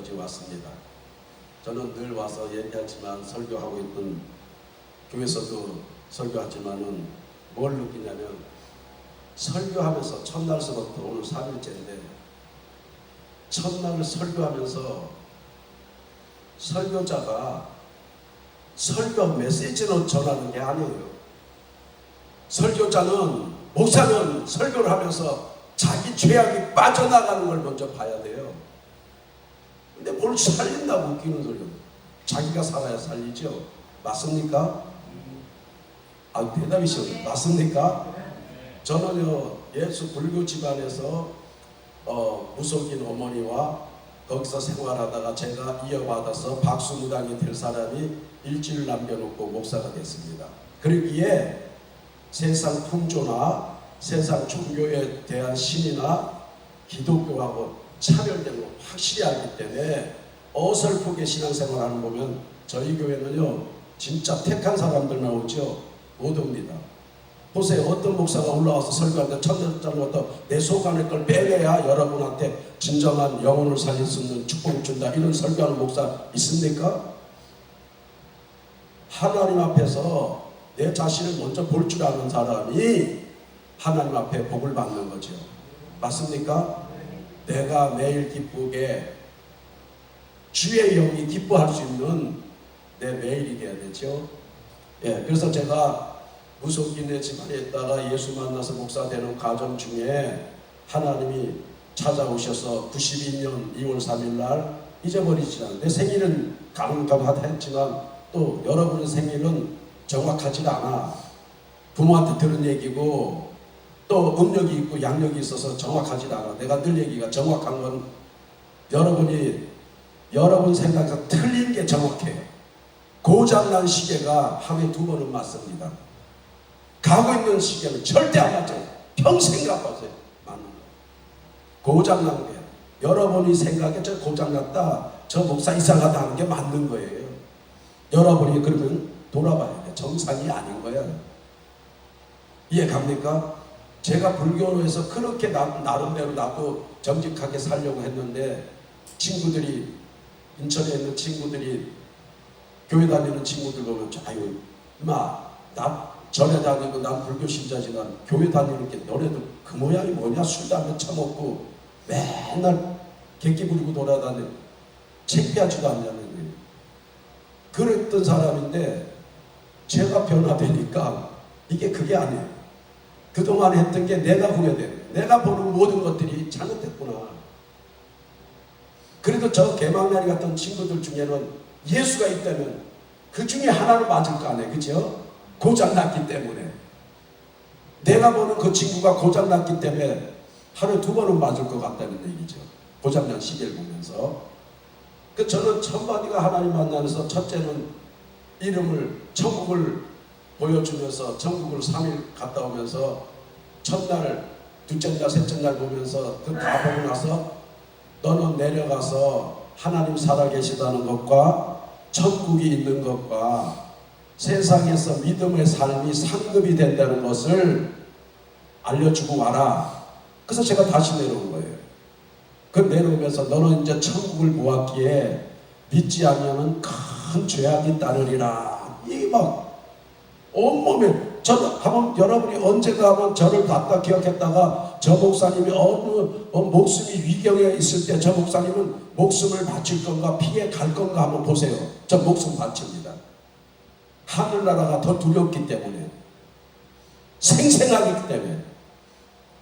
여기까지 왔습니다. 저는 늘 와서 얘기하지만 설교하고 있던 교회에서도 설교하지만은 뭘 느끼냐면 설교하면서 첫날서부터 오늘 3일째인데 첫날 설교하면서 설교자가 설교 메시지로 전하는 게 아니에요. 설교자는 목사는 설교를 하면서 자기 죄악이 빠져나가는 걸 먼저 봐야 돼요. 근데 뭘 살린다고 웃기는 소리요. 자기가 살아야 살리죠. 맞습니까? 아, 대답이 쉬워요. 맞습니까? 저는요 예수 불교 집안에서 무속인 어머니와 거기서 생활하다가 제가 이어받아서 박수무당이 될 사람이 일주일 남겨놓고 목사가 됐습니다. 그러기에 세상 풍조나 세상 종교에 대한 신이나 기독교하고 차별된 거 확실히 알기 때문에 어설프게 신앙생활하는 보면 저희 교회는요 진짜 택한 사람들만 오죠. 못 옵니다. 보세요. 어떤 목사가 올라와서 설교하는데 첫날부터 내 속 안에 걸 빼내야 여러분한테 진정한 영혼을 살릴 수 있는 축복을 준다. 이런 설교하는 목사 있습니까? 하나님 앞에서 내 자신을 먼저 볼 줄 아는 사람이 하나님 앞에 복을 받는 거죠. 맞습니까? 내가 매일 기쁘게 주의 영이 기뻐할 수 있는 내 매일이 돼야 되죠. 예, 그래서 제가 무속인의 집안에 있다가 예수 만나서 목사 되는 과정 중에 하나님이 찾아오셔서 92년 2월 3일 날 잊어버리지 않아요. 내 생일은 가물가물하다 했지만 또 여러분의 생일은 정확하지 않아. 부모한테 들은 얘기고 또 음력이 있고 양력이 있어서 정확하지 않아. 내가 늘 얘기가 정확한 건 여러분 생각에서 틀린 게 정확해요. 고장난 시계가 하루에 2번은 맞습니다. 가고 있는 시계는 절대 안 맞아요. 평생 가봐세요. 맞는 거. 고장난 게 여러분이 생각에 저 고장났다, 저 목사 이상하다 하는 게 맞는 거예요. 여러분이 그러면 돌아봐야 돼. 정상이 아닌 거야. 이해 갑니까? 제가 불교에서 그렇게 나름대로 나도 정직하게 살려고 했는데 친구들이 인천에 있는 친구들이 교회 다니는 친구들 보면 아유 나 전에 다니고 난 불교 신자지만 교회 다니는 게 너네도 그 모양이 뭐냐. 술 담배 처먹고 맨날 객기 부리고 돌아다니는 창피하지도 않냐는 거예요. 그랬던 사람인데 제가 변화되니까 이게 그게 아니에요. 그동안 했던 게 내가 후회되는 거예요. 내가 보는 모든 것들이 잘못됐구나. 그래도 저 개망나니 같은 친구들 중에는 예수가 있다면 그 중에 하나는 맞을 거 아니에요. 그죠? 고장났기 때문에. 내가 보는 그 친구가 고장났기 때문에 하루에 2번은 맞을 것 같다는 얘기죠. 고장난 시계를 보면서. 저는 첫마디가 하나님 만나면서 첫째는 이름을 천국을 보여주면서 천국을 3일 갔다 오면서 첫날 둘째 날 셋째 날 보면서 그 다 보고 나서 너는 내려가서 하나님 살아계시다는 것과 천국이 있는 것과 세상에서 믿음의 삶이 상급이 된다는 것을 알려주고 와라. 그래서 제가 다시 내려온 거예요. 그 내려오면서 너는 이제 천국을 보았기에 믿지 않으면 큰 죄악이 따르리라. 이게 막 온몸에 저는 한번 여러분이 언제가 한번 저를 갖다 기억했다가 저 목사님이 목숨이 위경에 있을 때 저 목사님은 목숨을 바칠 건가 피해 갈 건가 한번 보세요. 저 목숨 바칩니다. 하늘나라가 더 두렵기 때문에 생생하기 때문에.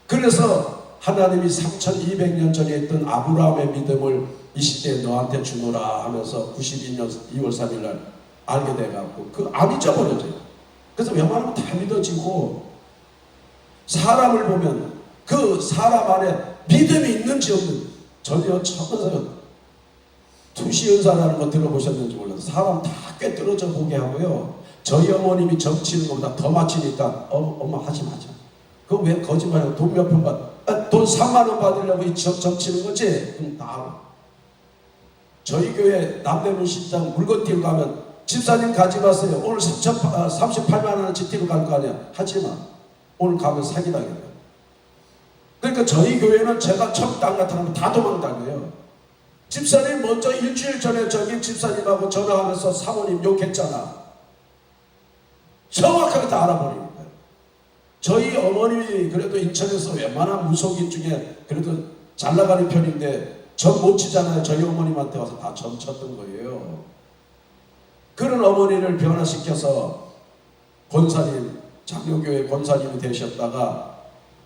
그래서 하나님이 3200년 전에 있던 아브라함의 믿음을 이 시대에 너한테 주노라 하면서 92년 2월 3일 날 알게 돼갖고 안 잊어버려져요. 그래서 웬만하면 다 믿어지고 사람을 보면 그 사람 안에 믿음이 있는지 없는지 전혀 처음에서 투시연사라는 거 들어보셨는지 몰라서 사람 다 꿰뚫어져 보게 하고요. 저희 어머님이 점치는 것보다 더 맞히니까 엄마 하지 마자. 그거 왜 거짓말이야. 돈 몇 푼 돈 3만 원 받으려고 이 점치는 거지? 그럼 다 알아. 저희 교회 남대문 식당 물건 띄고 가면 집사님 가지 마세요. 오늘 38만 원어치 띄고 갈 거 아니야. 하지 마. 오늘 가면 사기당해요. 그러니까 저희 교회는 제가 처음 땅 같은 거 다 도망다녀요. 집사님 먼저 일주일 전에 저기 집사님하고 전화하면서 사모님 욕했잖아. 정확하게 다 알아버리는 거예요. 저희 어머님이 그래도 인천에서 웬만한 무속인 중에 그래도 잘 나가는 편인데 점 못 치잖아요. 저희 어머님한테 와서 다 점 쳤던 거예요. 그런 어머니를 변화시켜서 권사님, 장로교회 권사님이 되셨다가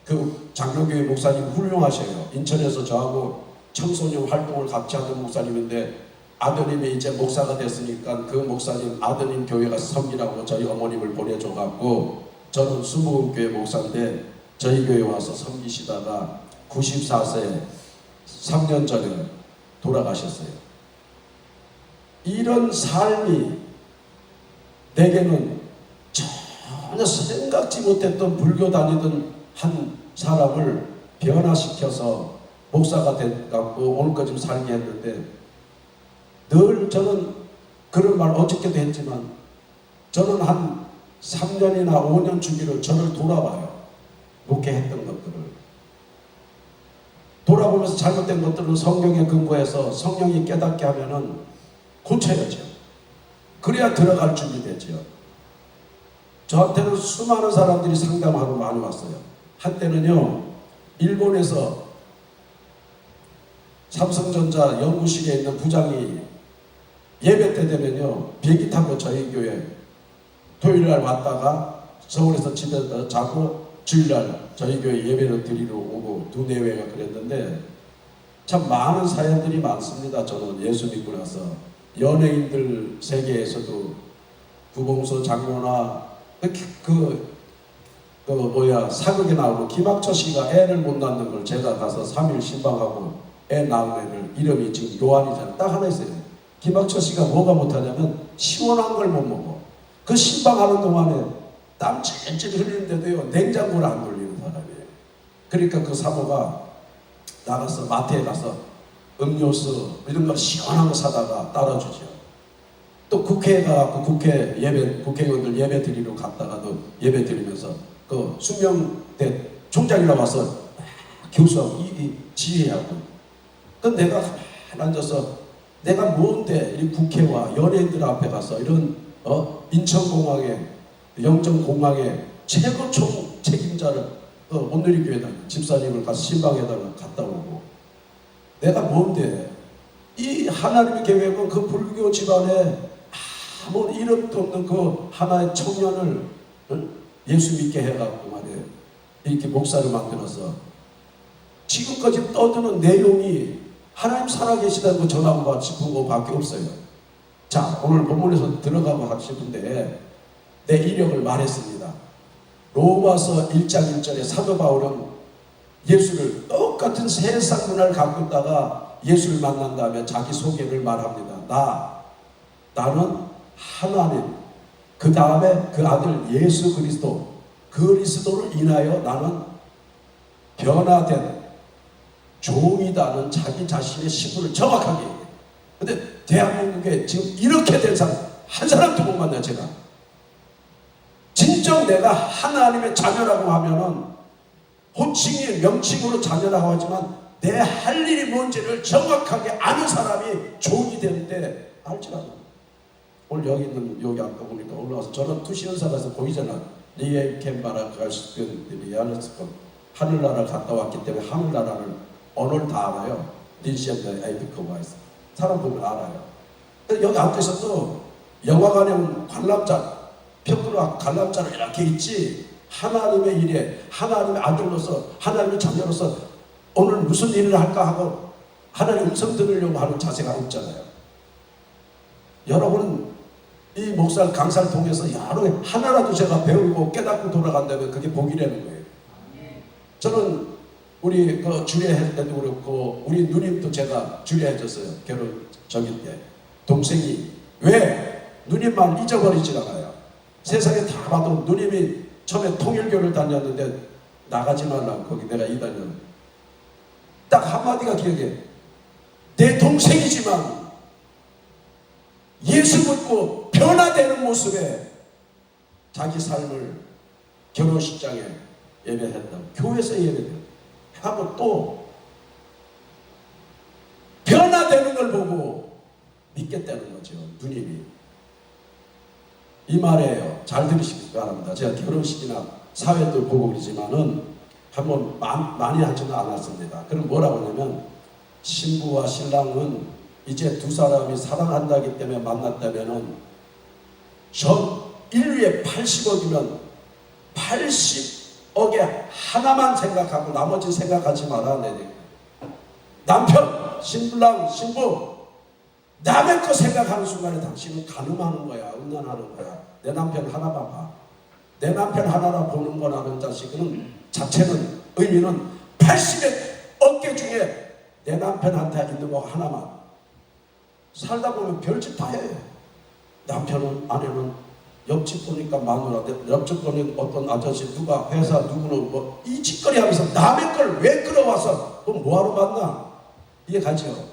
그 장로교회 목사님 훌륭하셔요. 인천에서 저하고 청소년 활동을 같이 하던 목사님인데 아드님이 이제 목사가 됐으니까 그 목사님 아드님 교회 가서 섬기라고 저희 어머님을 보내줘갖고 저는 수목교회 목사인데 저희 교회 와서 섬기시다가 94세 3년 전에 돌아가셨어요. 이런 삶이 내게는 전혀 생각지 못했던 불교 다니던 한 사람을 변화시켜서 목사가 돼갖고 오늘까지 살게 했는데 늘 저는 그런 말 어저께도 했지만 저는 한 3년이나 5년 주기로 저를 돌아봐요. 목회했던 것들을 돌아보면서 잘못된 것들은 성경에 근거해서 성령이 깨닫게 하면은 고쳐야죠. 그래야 들어갈 준비 되죠. 저한테는 수많은 사람들이 상담하러 많이 왔어요. 한때는요 일본에서 삼성전자 연구실에 있는 부장이 예배 때 되면요 비행기 타고 저희 교회 토요일날 왔다가 서울에서 집에 자고 주일날 저희 교회 예배를 드리러 오고 2-4회가 그랬는데 참 많은 사연들이 많습니다. 저는 예수 믿고 나서 연예인들 세계에서도 구봉서 장로나 사극에 나오는 김학처 씨가 애를 못 낳는 걸 제가 가서 3일 신방하고 애 낳은 애를 이름이 지금 요한이잖아요. 딱 하나 있어요. 김학처 씨가 뭐가 못하냐면 시원한 걸 못 먹어. 그 신방하는 동안에 땀 찔찔 흘리는데도요 냉장고를 안 돌리는 사람이에요. 그러니까 그 사모가 나가서 마트에 가서 음료수 이런 거 시원한 거 사다가 따라주죠. 또 국회에 가서 국회의원들 예배 드리러 갔다가도 예배 드리면서 그 숙명대 총장이라 와서 교수하고 이 지휘하고 그 내가 가만히 앉아서 내가 뭔데 이 국회와 연예인들 앞에 가서 이런 인천공항에 영정공항에 최고 총 책임자를 온누리교회다 집사님을 가서 신방에다가 갔다 오고 내가 뭔데 이 하나님의 계획은 그 불교 집안에 아무 이름도 없는 그 하나의 청년을 예수 믿게 해갖고 말이에요. 이렇게 목사를 만들어서 지금까지 떠드는 내용이 하나님 살아계시다는 거 전하고 받고 싶은 거밖에 없어요. 자, 오늘 본문에서 들어가고 하시는데 내 이력을 말했습니다. 로마서 1장 1절에 사도 바울은 예수를 똑같은 세상 문화를 갖고 있다가 예수를 만난 다음에 자기 소개를 말합니다. 나는 하나님, 그 다음에 그 아들 예수 그리스도를 인하여 나는 변화된 종이다는 자기 자신의 신분을 정확하게 얘기해요. 근데 대한민국에 지금 이렇게 된 사람 한 사람도 못 만나요. 제가 진정 내가 하나님의 자녀라고 하면은 호칭이 명칭으로 자녀라고 하지만 내 할 일이 뭔지를 정확하게 아는 사람이 종이 되는데 알지라고. 오늘 여기 있는 여기 아까 보니까 올라와서 저는 투시연사가서 보이잖아. 리에 캔바라 갈스편 리알스건 하늘나라 갔다 왔기 때문에 하늘나라를 언어를 다 알아요. 린시엠드 에이비커바이스 사람 보면 알아요. 여기 앞에서도 영화관에 온 관람자 평균화 관람자로 이렇게 있지 하나님의 일에 하나님의 아들로서 하나님의 자녀로서 오늘 무슨 일을 할까 하고 하나님의 음성 들으려고 하는 자세가 없잖아요. 여러분은 이 목사 강사를 통해서 여러 하나라도 제가 배우고 깨닫고 돌아간다면 그게 복이라는 거예요. 저는 우리 그 주례할 때도 그렇고 우리 누님도 제가 주례해줬어요. 결혼 저기 때 동생이 왜 누님만 잊어버리질 않아요. 세상에 다 봐도 누님이 처음에 통일교를 다녔는데 나가지 말라고 거기 내가 이다녔는데 딱 한마디가 기억해. 내 동생이지만 예수 믿고 변화되는 모습에 자기 삶을 결혼식장에 예배했다. 교회에서 예배했다. 하고 또 변화되는 걸 보고 믿겠다는 거죠. 누님이. 이 말이에요. 잘 들으시기 바랍니다. 제가 결혼식이나 사회도 보고 그러지만은 한번 많이 하지는 않았습니다. 그럼 뭐라고 하냐면 신부와 신랑은 이제 두 사람이 사랑한다기 때문에 만났다면은 전 인류에 80억이면 80억에 하나만 생각하고 나머지 생각하지 말아야 돼. 남편, 신랑, 신부 남의 거 생각하는 순간에 당신은 간음하는 거야. 음란하는 거야. 내 남편 하나만 봐. 내 남편 하나라 보는 거라는 자식은 자체는 의미는 80억 개 중에 내 남편한테 있는 거 하나만. 살다 보면 별짓 다 해. 남편은 아내는 옆집 보니까 마누라, 옆집 보니 어떤 아저씨 누가 회사 누구는 뭐 이 짓거리 하면서 남의 걸 왜 끌어와서 그럼 뭐하러 만나? 이해가죠?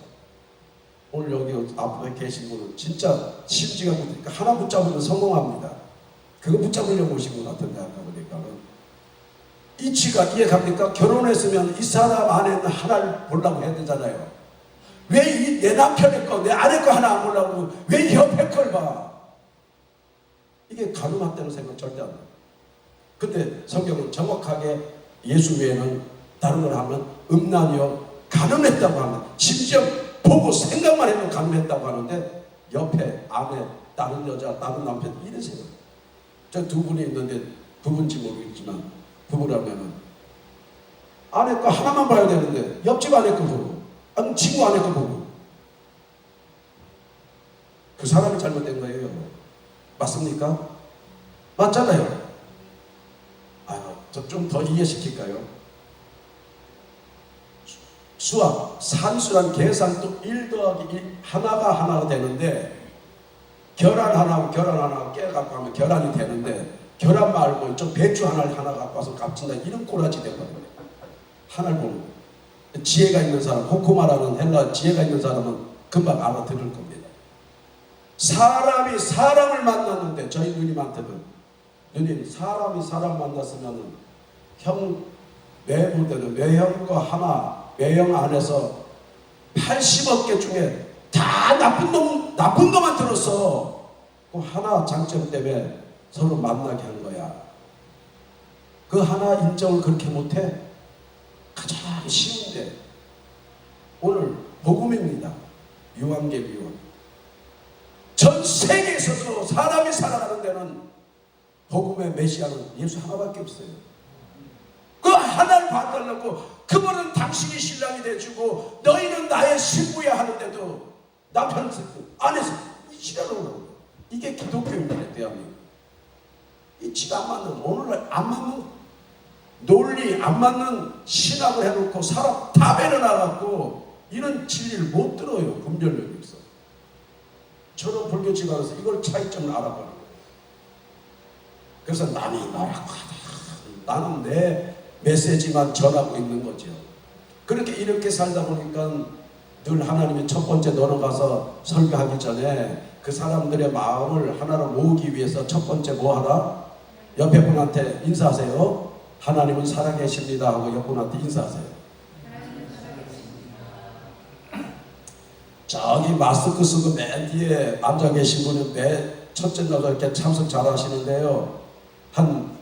오늘 여기 앞에 계신 분은 진짜 심지가 묻으니까 하나 붙잡으면 성공합니다. 그거 붙잡으려고 오신 것 같은데 아까 보니까는 이치가 이해갑니까? 결혼했으면 이 사람 안에는 하나를 보려고 해야 되잖아요. 왜 내 남편의 거, 내 아내 거 하나 안 보려고 왜 옆에 걸 봐? 이게 가늠한다는 생각 절대 안 해요. 근데 성경은 정확하게 예수 외에는 다른 걸 하면 음란이요 가늠했다고 합니다. 심지어 보고 생각만 해도 가늠했다고 하는데 옆에 아내, 다른 여자, 다른 남편 이런 생각. 저 두 분이 있는데 부부인지 모르겠지만 부부라면은 아내 거 하나만 봐야 되는데 옆집 아내 거 보고 아니 친구 아내 거 보고 그 사람이 잘못된 거예요. 맞습니까? 맞잖아요. 저 좀 더 이해시킬까요? 수학, 산수란 계산도 1 더하기 1 하나가 되는데 계란 하나하고 계란 하나 깨갖고 하면 계란이 되는데 계란 말고 좀 배추 하나 갖고 와서 값친다 이런 꼬라지 되거든요. 하나를 보는 거예요. 지혜가 있는 사람, 호코마라는 헬라 지혜가 있는 사람은 금방 알아들을 겁니다. 사람이 사람을 만났는데 저희 누님한테는 누님 사람이 사람 만났으면 형 외부대로 외형과 하나 외형 안에서 80억 개 중에 다 나쁜 놈만 들었어. 그 하나 장점 때문에 서로 만나게 한 거야. 그 하나 인정을 그렇게 못해? 가장 쉬운데 오늘 복음입니다. 유한계비원 전 세계에서도 사람이 살아가는 데는 복음의 메시아는 예수 하나밖에 없어요. 그 하나를 받달라고 그분은 당신이 신랑이 돼주고 너희는 나의 신부야 하는데도 남편 안에서 이치라고 이게 기독교입니다. 대한민국 이치가 안 맞는 오늘날 안 맞는 논리 안 맞는 신학을 해놓고 사람 다 배려나갖고 이런 진리를 못 들어요. 분별력이 없어. 저는 불교 집안에서 이걸 차이점을 알아보는 거예요. 그래서 남이 뭐라고 하다 나는 내 메시지만 전하고 있는 거죠. 그렇게 이렇게 살다 보니까 늘 하나님이 첫 번째 너는 가서 설교하기 전에 그 사람들의 마음을 하나로 모으기 위해서 첫 번째 뭐 하라? 옆에 분한테 인사하세요. 하나님은 살아계십니다 하고 옆 분한테 인사하세요. 저기 마스크 쓰고 맨 뒤에 앉아 계신 분은 맨 첫째 날 이렇게 참석 잘 하시는데요. 한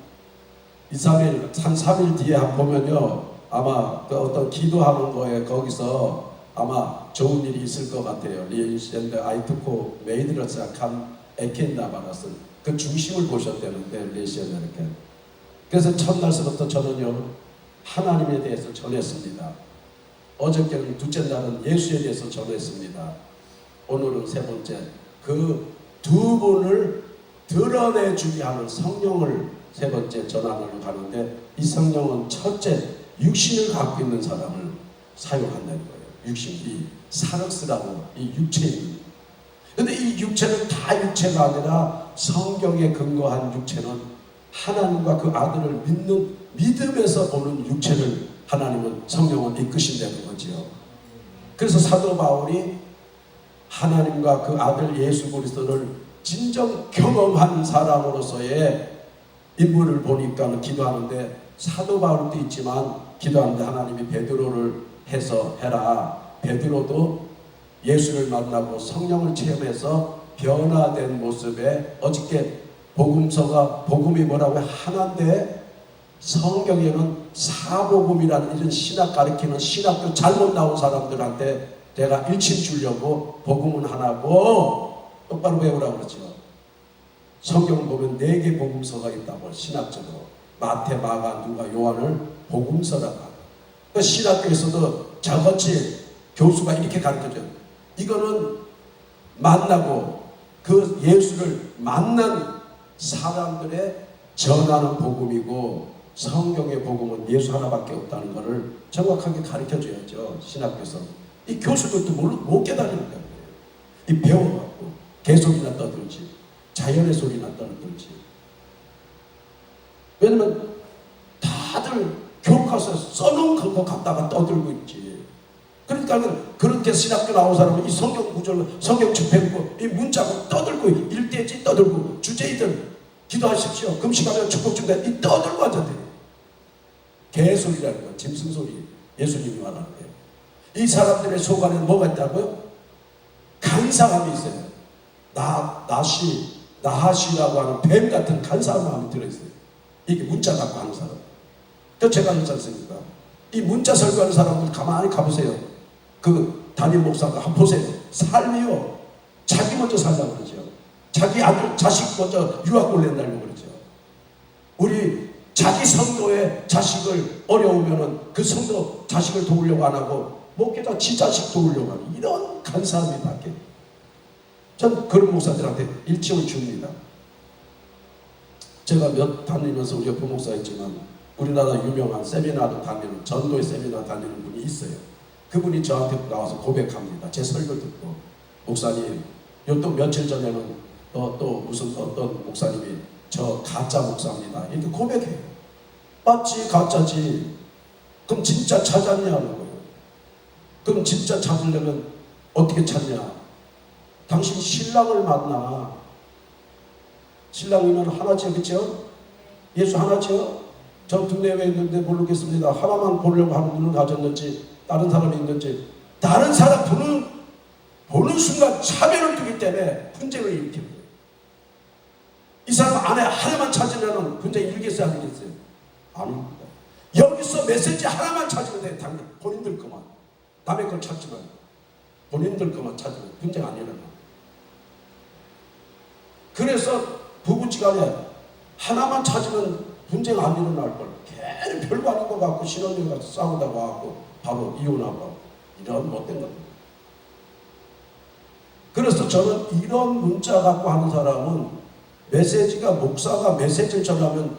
2, 3일, 한 3일 뒤에 보면요. 아마 그 어떤 기도하는 거에 거기서 아마 좋은 일이 있을 것 같아요. 리엔시엔드 아이트코 메이드러스 칸 에켄다바라스 그 중심을 보셨다는데 리엔시엔드 이렇게. 그래서 첫날서부터 저는요. 하나님에 대해서 전했습니다. 어저께는 둘째 날은 예수에 대해서 전했습니다. 오늘은 세 번째 그 두 분을 드러내주게 하는 성령을 세 번째 전하려고 하는데 이 성령은 첫째 육신을 갖고 있는 사람을 사용한다는 거예요. 육신이 사르스라고 이 육체입니다. 그런데 이 육체는 다 육체가 아니라 성경에 근거한 육체는 하나님과 그 아들을 믿는 믿음에서 보는 육체를 하나님은 성령은 이끄신다는 거지요. 그래서 사도 바울이 하나님과 그 아들 예수 그리스도를 진정 경험한 사람으로서의 인물을 보니까 기도하는데 사도 바울도 있지만 기도하는데 하나님이 베드로를 해서 해라. 베드로도 예수를 만나고 성령을 체험해서 변화된 모습에 어저께 복음이 뭐라고 하나인데 성경에는 사복음이라는 이런 신학 가르치는 신학교 잘못 나온 사람들한테 내가 일침 주려고 복음은 하나고 똑바로 배우라고 그러죠. 성경 보면 4개 복음서가 있다고 신학적으로 마태, 마가, 누가, 요한을 복음서라고 하고 그 신학교에서도 저같이 교수가 이렇게 가르쳐줘요. 이거는 만나고 그 예수를 만난 사람들의 전하는 복음이고 성경의 복음은 예수 하나밖에 없다는 것을 정확하게 가르쳐줘야죠. 신학교에서 이 교수들도 못 깨달으는 거예요. 이 배워갖고 개소리나 떠들지 자연의 소리나 떠들지. 왜냐면 다들 교과서에 써놓은 거 갖다가 떠들고 있지. 그러니까 그렇게 신학교 나온 사람은 이 성경 구절로 성경 집회고 이 문자고 떠들고 일대지 떠들고 주제이들 기도하십시오. 금식하면 축복 준다. 이 떠들고 앉았대요. 개소리라는 건 짐승소리. 예수님이 말하는 거예요. 이 사람들의 속 안에 뭐가 있다고요? 간사함이 있어요. 나하시라고 하는 뱀 같은 간사한 마음이 들어있어요. 이게 문자 갖고 하는 사람. 또 제가 그렇지 않습니까? 이 문자 설교하는 사람들 가만히 가보세요. 그 담임 목사가 한번 보세요. 삶이요. 자기 먼저 살라고 그러죠. 자기 아들, 자식 먼저 유학 보낸다고 그러죠. 우리 자기 성도의 자식을 어려우면은 그 성도 자식을 도우려고 안 하고 목회자 지 자식 도우려고 하는 이런 간사함이 밖에. 전 그런 목사들한테 일침을 줍니다. 제가 다니면서 우리 옆에 목사 있지만 우리나라 유명한 세미나도 다니는 전도의 세미나 다니는 분이 있어요. 그분이 저한테 나와서 고백합니다. 제 설교 듣고 목사님, 또 며칠 전에는 또 무슨 어떤 목사님이 저 가짜 목사입니다. 이렇게 고백해요. 맞지 가짜지. 그럼 진짜 찾았냐는 거예요. 그럼 진짜 찾으려면 어떻게 찾냐? 당신 신랑을 만나. 신랑이면 하나죠, 그렇죠? 예수 하나죠? 저 두뇌에 있는데 모르겠습니다. 하나만 보려고 하는 눈을 가졌는지 다른 사람이 있는지 다른 사람 보는 순간 차별을 두기 때문에 분쟁을 일으키는 거예요. 이 사람 안에 하나만 찾으면 분쟁이 일겠어요, 안 일겠어요? 아닙니다. 여기서 메시지 하나만 찾으면 돼요. 당연히 본인들 것만. 남의 걸 찾지 말고 본인들 것만 찾으면 분쟁 안 일어나. 그래서 부부지간에 하나만 찾으면 분쟁 안 일어날 걸 괜히 별거 아닌 것 같고 신혼여행 가서 싸우다가 하고 바로 이혼하고 이런 못된 겁니다. 그래서 저는 이런 문자 갖고 하는 사람은 메시지가 목사가 메시지를 전하면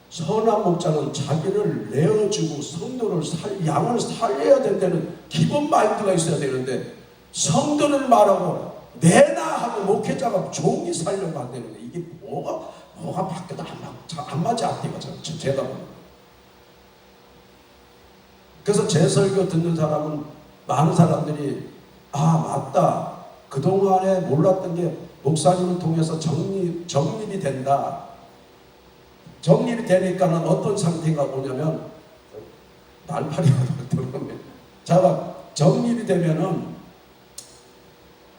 선한 목자는 자기를 내어주고 성도를 양을 살려야 된다는 기본 마인드가 있어야 되는데 성도를 말하고 내나 하고 목회자가 종이 살려고 안 되는데 이게 뭐가 바뀌어도 안 맞아 앞뒤가 제가 보면. 그래서 제 설교 듣는 사람은 많은 사람들이 맞다. 그동안에 몰랐던 게 목사님을 통해서 정립이 된다. 정립이 되니까는 어떤 상태가 오냐면 날파리가 들어오네. 자, 정립이 되면은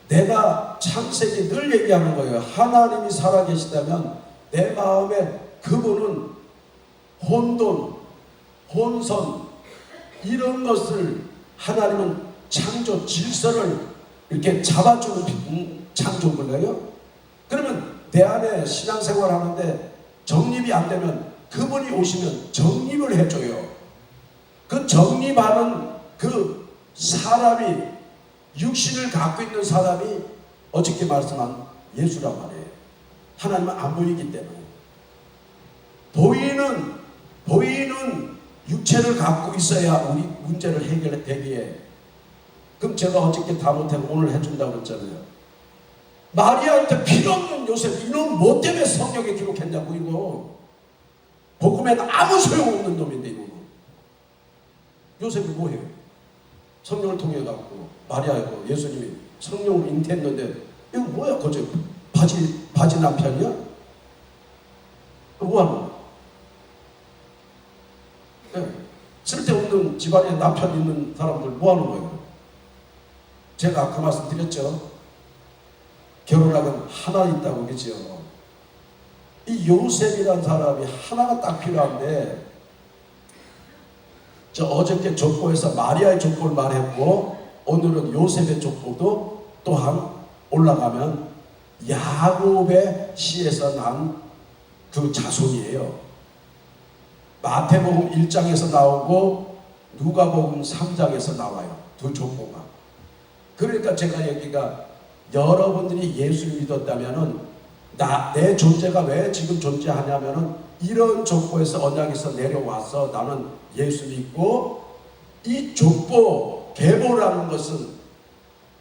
내가 창세기 늘 얘기하는 거예요. 하나님이 살아계시다면 내 마음에 그분은 혼돈, 혼선 이런 것을 하나님은 창조 질서를 이렇게 잡아주는 창조인가요? 그러면 내 안에 신앙생활 하는데 정립이 안 되면 그분이 오시면 정립을 해줘요. 그 정립하는 그 사람이 육신을 갖고 있는 사람이 어저께 말씀한 예수란 말이에요. 하나님은 안 보이기 때문에. 보이는 육체를 갖고 있어야 우리 문제를 해결되기에. 그럼 제가 어저께 다 못하고 오늘 해준다고 그랬잖아요. 마리아한테 필요 없는 요셉, 이놈 뭐 때문에 성경에 기록했냐고 이거. 복음에는 아무 소용없는 놈인데 이거. 요셉이 뭐해요? 성령을 통해 갖고 마리아하고 예수님이 성령을 잉태했는데 이거 뭐야? 거저 바지 남편이야? 뭐 하는 거야? 네. 쓸데없는 집안에 남편 있는 사람들 뭐 하는 거예요? 제가 아까 말씀드렸죠. 결혼하면 하나 있다고 그러죠. 이 요셉이라는 사람이 하나가 딱 필요한데, 저 어저께 족보에서 마리아의 족보를 말했고, 오늘은 요셉의 족보도 또한 올라가면 야곱의 씨에서 난 그 자손이에요. 마태복음 1장에서 나오고 누가복음 3장에서 나와요. 두 족보가. 그러니까 제가 여기가 여러분들이 예수를 믿었다면은 내 존재가 왜 지금 존재하냐면은 이런 족보에서 언약에서 내려와서 나는 예수 믿고, 이 족보 계보라는 것은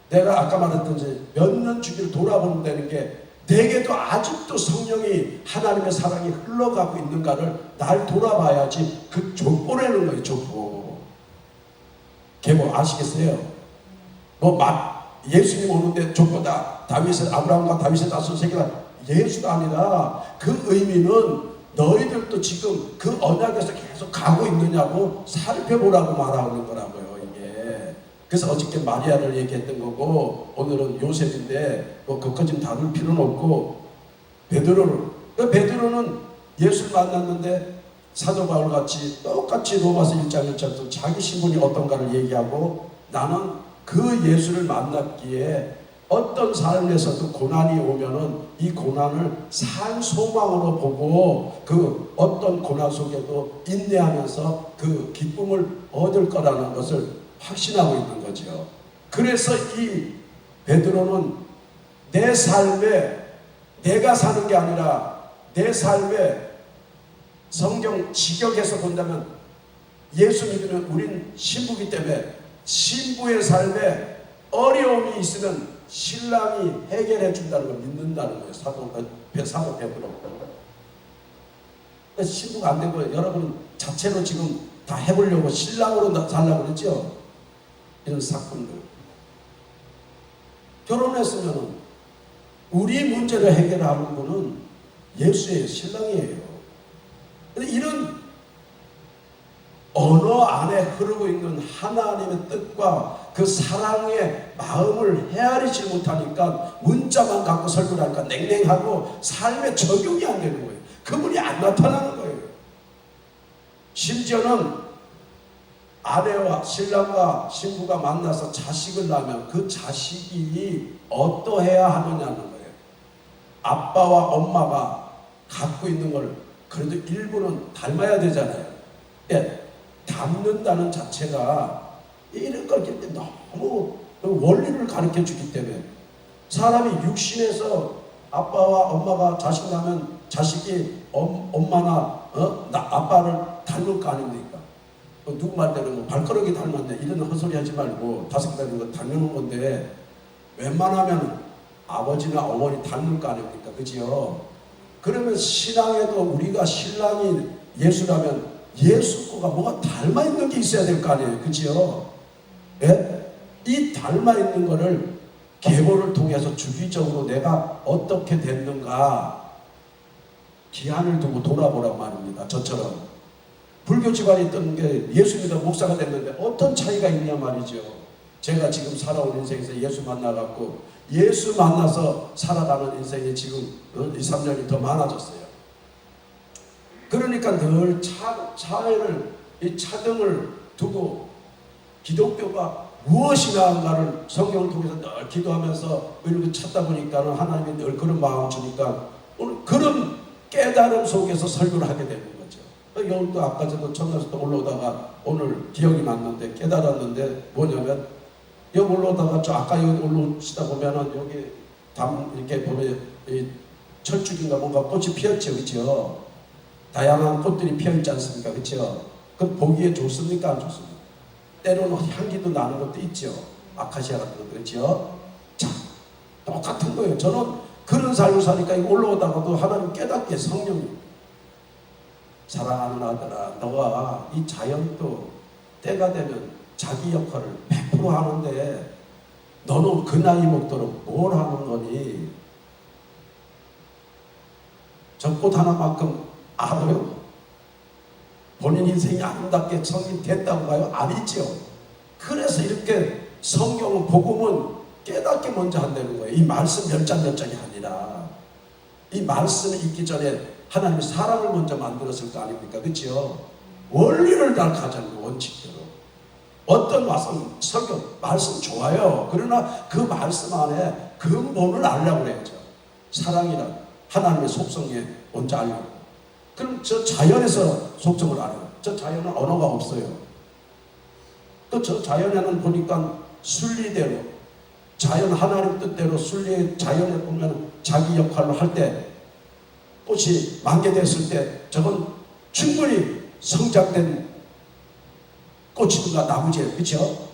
내가 아까 말했듯이 몇 년 주기를 돌아보면 되는 게, 내게도 아직도 성령이 하나님의 사랑이 흘러가고 있는가를 날 돌아봐야지. 그 족보라는 거예요. 족보 계보 아시겠어요? 예수님 오는데 족보다 다윗의 아브라함과 다윗의 다섯 세계가 예수가 아니라, 그 의미는 너희들도 지금 그 언약에서 계속 가고 있느냐고 살펴보라고 말하는 거라고요. 이게 그래서 어저께 마리아를 얘기했던 거고, 오늘은 요셉인데 그것까지 다룰 필요는 없고, 베드로는 예수를 만났는데 사도 바울 같이 똑같이 로마서 1장 1절도 자기 신분이 어떤가를 얘기하고, 나는 그 예수를 만났기에 어떤 삶에서도 고난이 오면은 이 고난을 산 소망으로 보고, 그 어떤 고난 속에도 인내하면서 그 기쁨을 얻을 거라는 것을 확신하고 있는 거죠. 그래서 이 베드로는 내 삶에 내가 사는 게 아니라, 내 삶에 성경 직역해서 본다면 예수 믿으면 우린 신부기 때문에 신부의 삶에 어려움이 있으면 신랑이 해결해 준다는 걸 믿는다는 거예요. 사도 베드로. 신부가 안 되고 여러분 자체로 지금 다 해보려고 신랑으로 살려고 그랬죠. 이런 사건들. 결혼했으면 우리 문제를 해결하는 분은 예수의 신랑이에요. 근데 이런 언어 안에 흐르고 있는 하나님의 뜻과 그 사랑의 마음을 헤아리지 못하니까, 문자만 갖고 설교를 하니까 냉랭하고 삶에 적용이 안 되는 거예요. 그분이 안 나타나는 거예요. 심지어는 아내와 신랑과 신부가 만나서 자식을 낳으면 그 자식이 어떠해야 하느냐는 거예요. 아빠와 엄마가 갖고 있는 걸 그래도 일부는 닮아야 되잖아요. 예, 닮는다는 자체가 이런 걸 너무 원리를 가르쳐 주기 때문에, 사람이 육신에서 아빠와 엄마가 자식 낳으면 자식이 엄마나 아빠를 닮을 거 아닙니까? 누구 말대로 발가락이 닮았네 이런 헛소리 하지 말고, 다섯 개 닮은 거 닮는 건데 웬만하면 아버지나 어머니 닮을 거 아닙니까? 그지요? 그러면 신앙에도 우리가 신랑이 예수라면 예수 거가 뭐가 닮아 있는 게 있어야 될 거 아니에요. 그지요? 예? 이 닮아 있는 거를 계보를 통해서 주기적으로 내가 어떻게 됐는가 기한을 두고 돌아보란 말입니다. 저처럼 불교 집안에 있던 게 예수 믿어 목사가 됐는데 어떤 차이가 있냐 말이죠. 제가 지금 살아온 인생에서 예수 만나갖고 예수 만나서 살아가는 인생이 지금 2, 3년이 더 많아졌어요. 그러니까 늘 차에를, 이 차등을 두고 기독교가 무엇이 나은가를 성경을 통해서 늘 기도하면서 이렇게 찾다 보니까는 하나님이 늘 그런 마음을 주니까 오늘 그런 깨달음 속에서 설교를 하게 되는 거죠. 오늘도 아까 저도 청년에서 올라오다가 오늘 기억이 났는데 깨달았는데 뭐냐면, 여기 올라오다가 저 아까 여기 올라오시다 보면은 여기 이렇게 보면 이 철쭉인가 뭔가 꽃이 피었죠. 그렇죠? 다양한 꽃들이 피어있지 않습니까? 그렇죠? 그럼 보기에 좋습니까? 안 좋습니까? 때로는 향기도 나는 것도 있죠. 아카시아 같은 것도. 그렇죠? 자, 똑같은 거예요. 저는 그런 삶을 사니까 올라오다가도 하나님 깨닫게 성령이, 사랑하는 아들아, 너가 이 자연도 때가 되면 자기 역할을 100% 하는데 너는 그 나이 먹도록 뭘 하는 거니? 저 꽃 하나만큼 알아요? 본인 인생이 아름답게 성인 됐다고 봐요? 아니죠. 그래서 이렇게 성경은 복음은 깨닫게 먼저 한다는 거예요. 이 말씀 몇 장이 아니라 이 말씀이 있기 전에 하나님이 사람을 먼저 만들었을 거 아닙니까? 그렇죠? 원리를 다 가자는 거, 원칙대로. 어떤 말씀 좋아요. 그러나 그 말씀 안에 근본을 알려고 그래야죠. 사랑이란 하나님의 속성에 먼저 알려고. 그럼 저 자연에서 속성을 알아요. 저 자연은 언어가 없어요. 또 저 자연에는 보니까 순리대로, 자연 하나님 뜻대로 순리 자연에 보면 자기 역할로 할 때 꽃이 만개됐을 때 저건 충분히 성장된 꽃이든가 나무지예요. 그렇죠?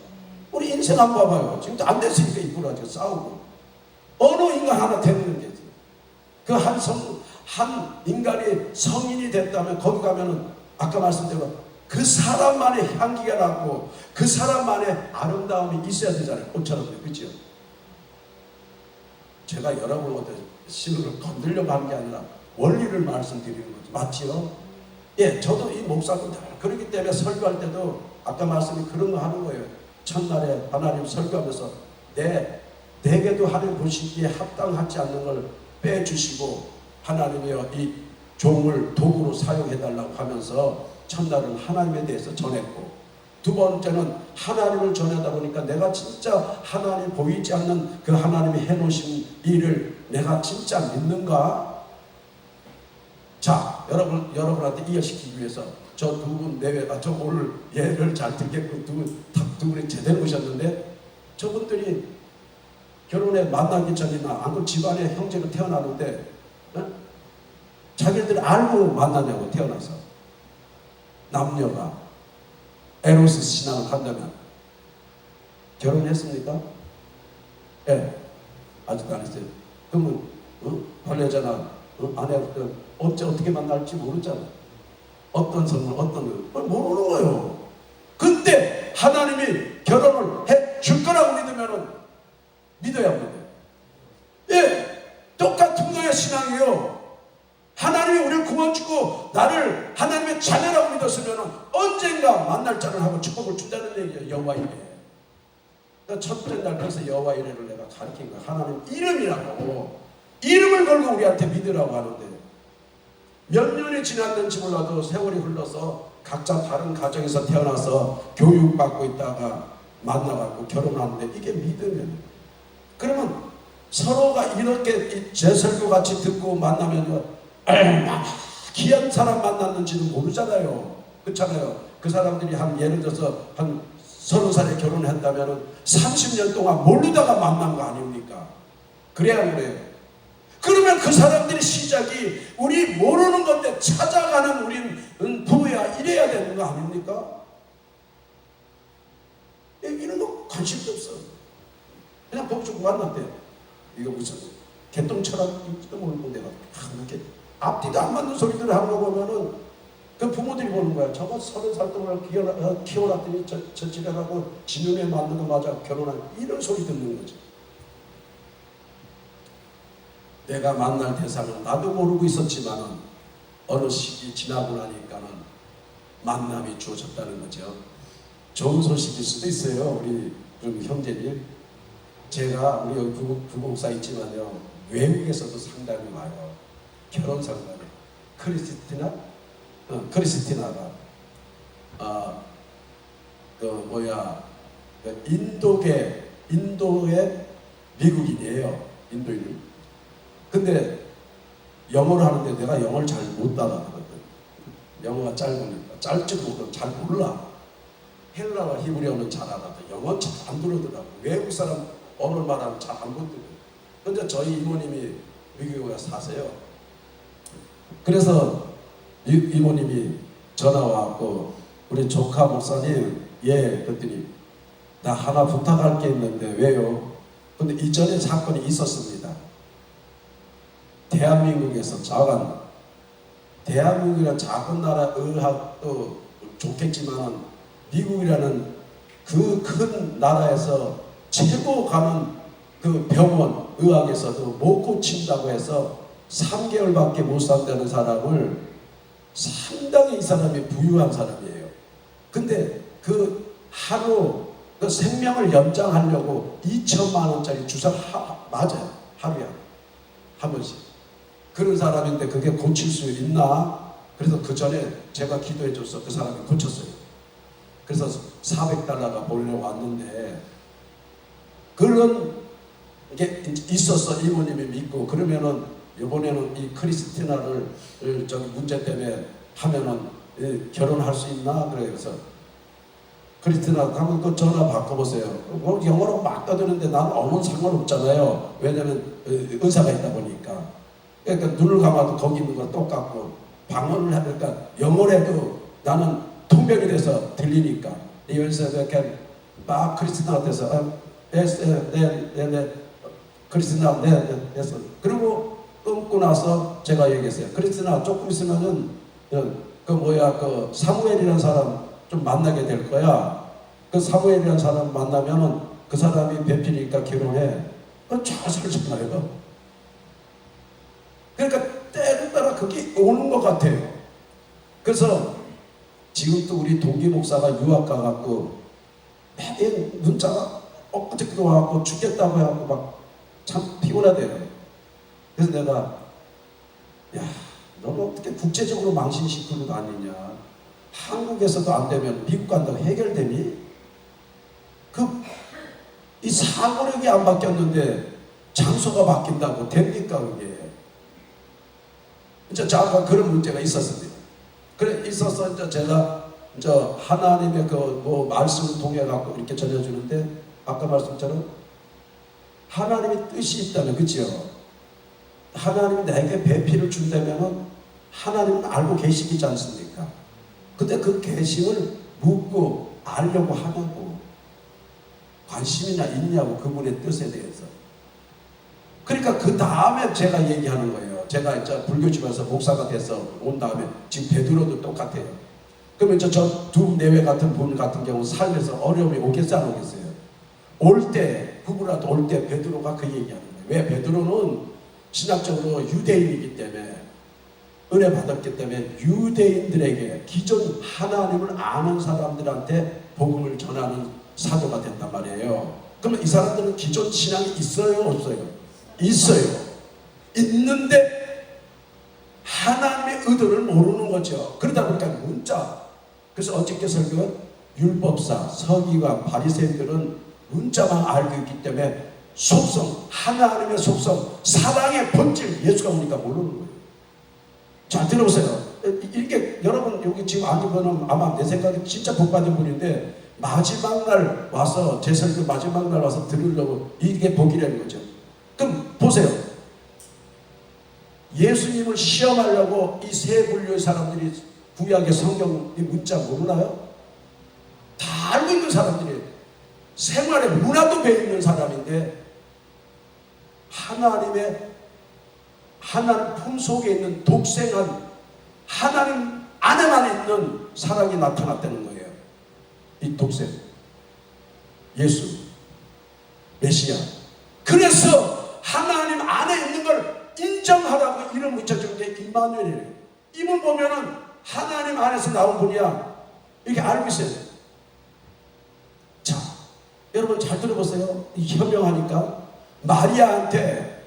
우리 인생 한번 봐봐요. 지금 안 됐으니까 이끌어가지고 싸우고. 어느 인간 하나 되는 게 그 한 인간이 성인이 됐다면 거기 가면은 아까 말씀대로 그 사람만의 향기가 나고 그 사람만의 아름다움이 있어야 되잖아요. 꽃처럼. 그렇죠? 제가 여러분 어떤 신을 건들려고 하는 게 아니라 원리를 말씀드리는 거죠. 맞지요? 예, 저도 이 목사도 다 그렇기 때문에 설교할 때도 아까 말씀이 그런 거 하는 거예요. 첫날에 하나님 설교하면서 내게도 하나님 보시기에 합당하지 않는 걸 빼주시고 하나님이여 이 종을 도구로 사용해달라고 하면서 첫날은 하나님에 대해서 전했고 두 번째는 하나님을 전하다 보니까 내가 진짜 하나님 보이지 않는 그 하나님이 해놓으신 일을 내가 진짜 믿는가? 자, 여러분한테 이해시키기 위해서 저 두 분 내외, 저 오늘 예를 잘 듣겠고 두 분이 제대로 오셨는데 저분들이 결혼에 만나기 전이나 아무 집안에 형제가 태어나는데 자기들이 알고 만나냐고 태어나서 남녀가 에로스 신앙을 한다면 결혼했습니까? 예, 네, 아직도 안 했어요. 그러면 벌레잖아. 아내가 어떻게 만날지 모르잖아. 어떤 선물, 어떤 걸 모르는 거예요. 근데 하나님이 결혼을 해 줄 거라고 믿어야 믿어요. 예, 똑같은 거예요. 신앙이요. 하나님이 우리를 구원주고 나를 하나님의 자녀라고 믿었으면 언젠가 만날 자를 하고 축복을 준다는 얘기예요. 여호와 이레. 첫째 날 그래서 여호와 이레를 내가 가르친 거야. 하나님 이름이라고. 이름을 걸고 우리한테 믿으라고 하는데 몇 년이 지났는지 몰라도 세월이 흘러서 각자 다른 가정에서 태어나서 교육받고 있다가 만나갖고 결혼하는데 이게 믿으면 그러면 서로가 이렇게 제 설교같이 듣고 만나면 얼마나 귀한 사람 만났는지도 모르잖아요. 그렇잖아요. 그 사람들이 예를 들어서 한 30살에 결혼했다면 30년 동안 모르다가 만난 거 아닙니까? 그래야 그래요. 그러면 그 사람들의 시작이 우리 모르는 건데 찾아가는 우린 부부야 이래야 되는 거 아닙니까? 이런 거 관심도 없어. 그냥 보고 만났대. 이거 무슨 개똥 철학인지도 모르고 내가 이렇게 앞뒤도 안 맞는 소리들을 하는 거 보면은 그 부모들이 보는 거야. 저거 30살 동안 키워놨더니 저 집에 가고 지능에 맞는 거 맞아 결혼한 이런 소리 듣는 거지. 내가 만날 대상은 나도 모르고 있었지만은 어느 시기 지나고 나니까는 만남이 주어졌다는 거죠. 좋은 소식일 수도 있어요. 우리 형제님. 제가 우리 여기 부공사 있지만요. 외국에서도 상담이 와요. 결혼 상담이. 크리스티나가 인도의 미국인이에요. 인도인. 근데 영어를 하는데 내가 영어를 잘 못 알아듣거든. 영어가 짧으니까 짧지도 못하고 잘 몰라. 헬라와 히브리어는 잘 알아도 영어는 잘 안 들어오더라고. 외국 사람 언어를 말하면 잘 안 듣거든. 근데 저희 이모님이 미국에 와서 사세요. 그래서 이모님이 전화 와갖고 우리 조카 목사님 그랬더니 나 하나 부탁할 게 있는데 왜요? 근데 이전에 사건이 있었습니다. 대한민국에서 대한민국이라는 작은 나라 의학도 좋겠지만 미국이라는 그 큰 나라에서 최고 가는 그 병원 의학에서도 못 고친다고 해서 3개월밖에 못 산다는 사람을 상당히 이 사람이 부유한 사람이에요. 근데 그 하루 그 생명을 연장하려고 2천만 원짜리 주사를 맞아요. 하루에 한 번씩. 그런 사람인데 그게 고칠 수 있나? 그래서 그 전에 제가 기도해줘서 그 사람이 고쳤어요. 그래서 $400 보내러 왔는데, 그런 게 있었어. 이모님이 믿고. 그러면은 이번에는 이 크리스티나를 저기 문제 때문에 하면은 결혼할 수 있나? 그래서 크리스티나 가면 그 전화 바꿔보세요. 영어로 막 떠드는데 나는 아무 상관없잖아요. 왜냐면 의사가 있다 보니까. 그러니까 눈을 감아도 거기 있는 거 똑같고, 방언을 하니까 영어로 해도 나는 통변이 돼서 들리니까. 여기서 이렇게 막 크리스티나한테서 네, 크리스티나, 네, 됐어. 그리고 끊고 나서 제가 얘기했어요. 크리스티나, 조금 있으면은 그 사무엘이라는 사람 좀 만나게 될 거야. 그 사무엘이라는 사람 만나면은 그 사람이 배필이니까 결혼해. 잘 살잖아요. 그러니까 때를 따라 그게 오는 것 같아요. 그래서 지금도 우리 동기 목사가 유학 가갖고 매일 문자가 어저께 와갖고 죽겠다고 해갖고 막 참 피곤하대요. 그래서 내가, 야, 너는 어떻게 국제적으로 망신시키는 거 아니냐. 한국에서도 안 되면 미국 간다고 해결되니? 이 사고력이 안 바뀌었는데 장소가 바뀐다고 됩니까, 그게? 이제 잠깐 그런 문제가 있었습니다. 그래, 있어서 이제 제가 하나님의 말씀을 통해 갖고 이렇게 전해주는데, 아까 말씀처럼 하나님의 뜻이 있다면, 그치요? 하나님이 내게 배필을 준다면은 하나님은 알고 계시지 않습니까? 근데 그 계심을 묻고 알려고 하냐고, 관심이나 있냐고, 그분의 뜻에 대해서. 그러니까 그 다음에 제가 얘기하는 거예요. 제가 이제 불교집에서 목사가 돼서 온 다음에 지금 베드로도 똑같아요. 그러면 저 두 내외 같은 분 같은 경우 삶에서 어려움이 오겠어요, 안 오겠어요? 올 때, 부부라도 올 때 베드로가 그 얘기하는 거예요. 왜? 베드로는 신학적으로 유대인이기 때문에, 은혜 받았기 때문에 유대인들에게, 기존 하나님을 아는 사람들한테 복음을 전하는 사도가 된단 말이에요. 그러면 이 사람들은 기존 신앙이 있어요, 없어요? 있어요. 있는데 하나님의 의도를 모르는 거죠. 그러다 보니까 문자. 그래서 어저께 설교한 율법사, 서기관, 바리새인들은 문자만 알고 있기 때문에 속성, 하나님의 속성, 사랑의 본질, 예수가 오니까 모르는 거예요. 자, 들어보세요. 이게 여러분 여기 지금 아니면은 아마 내 생각에 진짜 복받은 분인데, 마지막 날 와서, 제 설교 마지막 날 와서 들으려고, 이게 복이라는 거죠. 그럼 보세요. 예수님을 시험하려고 이 세 분류의 사람들이 구약의 성경 이 문자 모르나요? 다 알고 있는 사람들이에요. 생활에 문화도 배있는 사람인데, 하나님 품 속에 있는 독생한 하나님 안에만 있는 사랑이 나타났다는 거예요. 이 독생, 예수, 메시아. 그래서 하나님 안에 있는 걸 인정하라고 이름 붙여준 게 임마누엘이에요. 이분 보면은 하나님 안에서 나온 분이야. 이렇게 알고 있어요. 자, 여러분 잘 들어보세요. 현명하니까. 마리아한테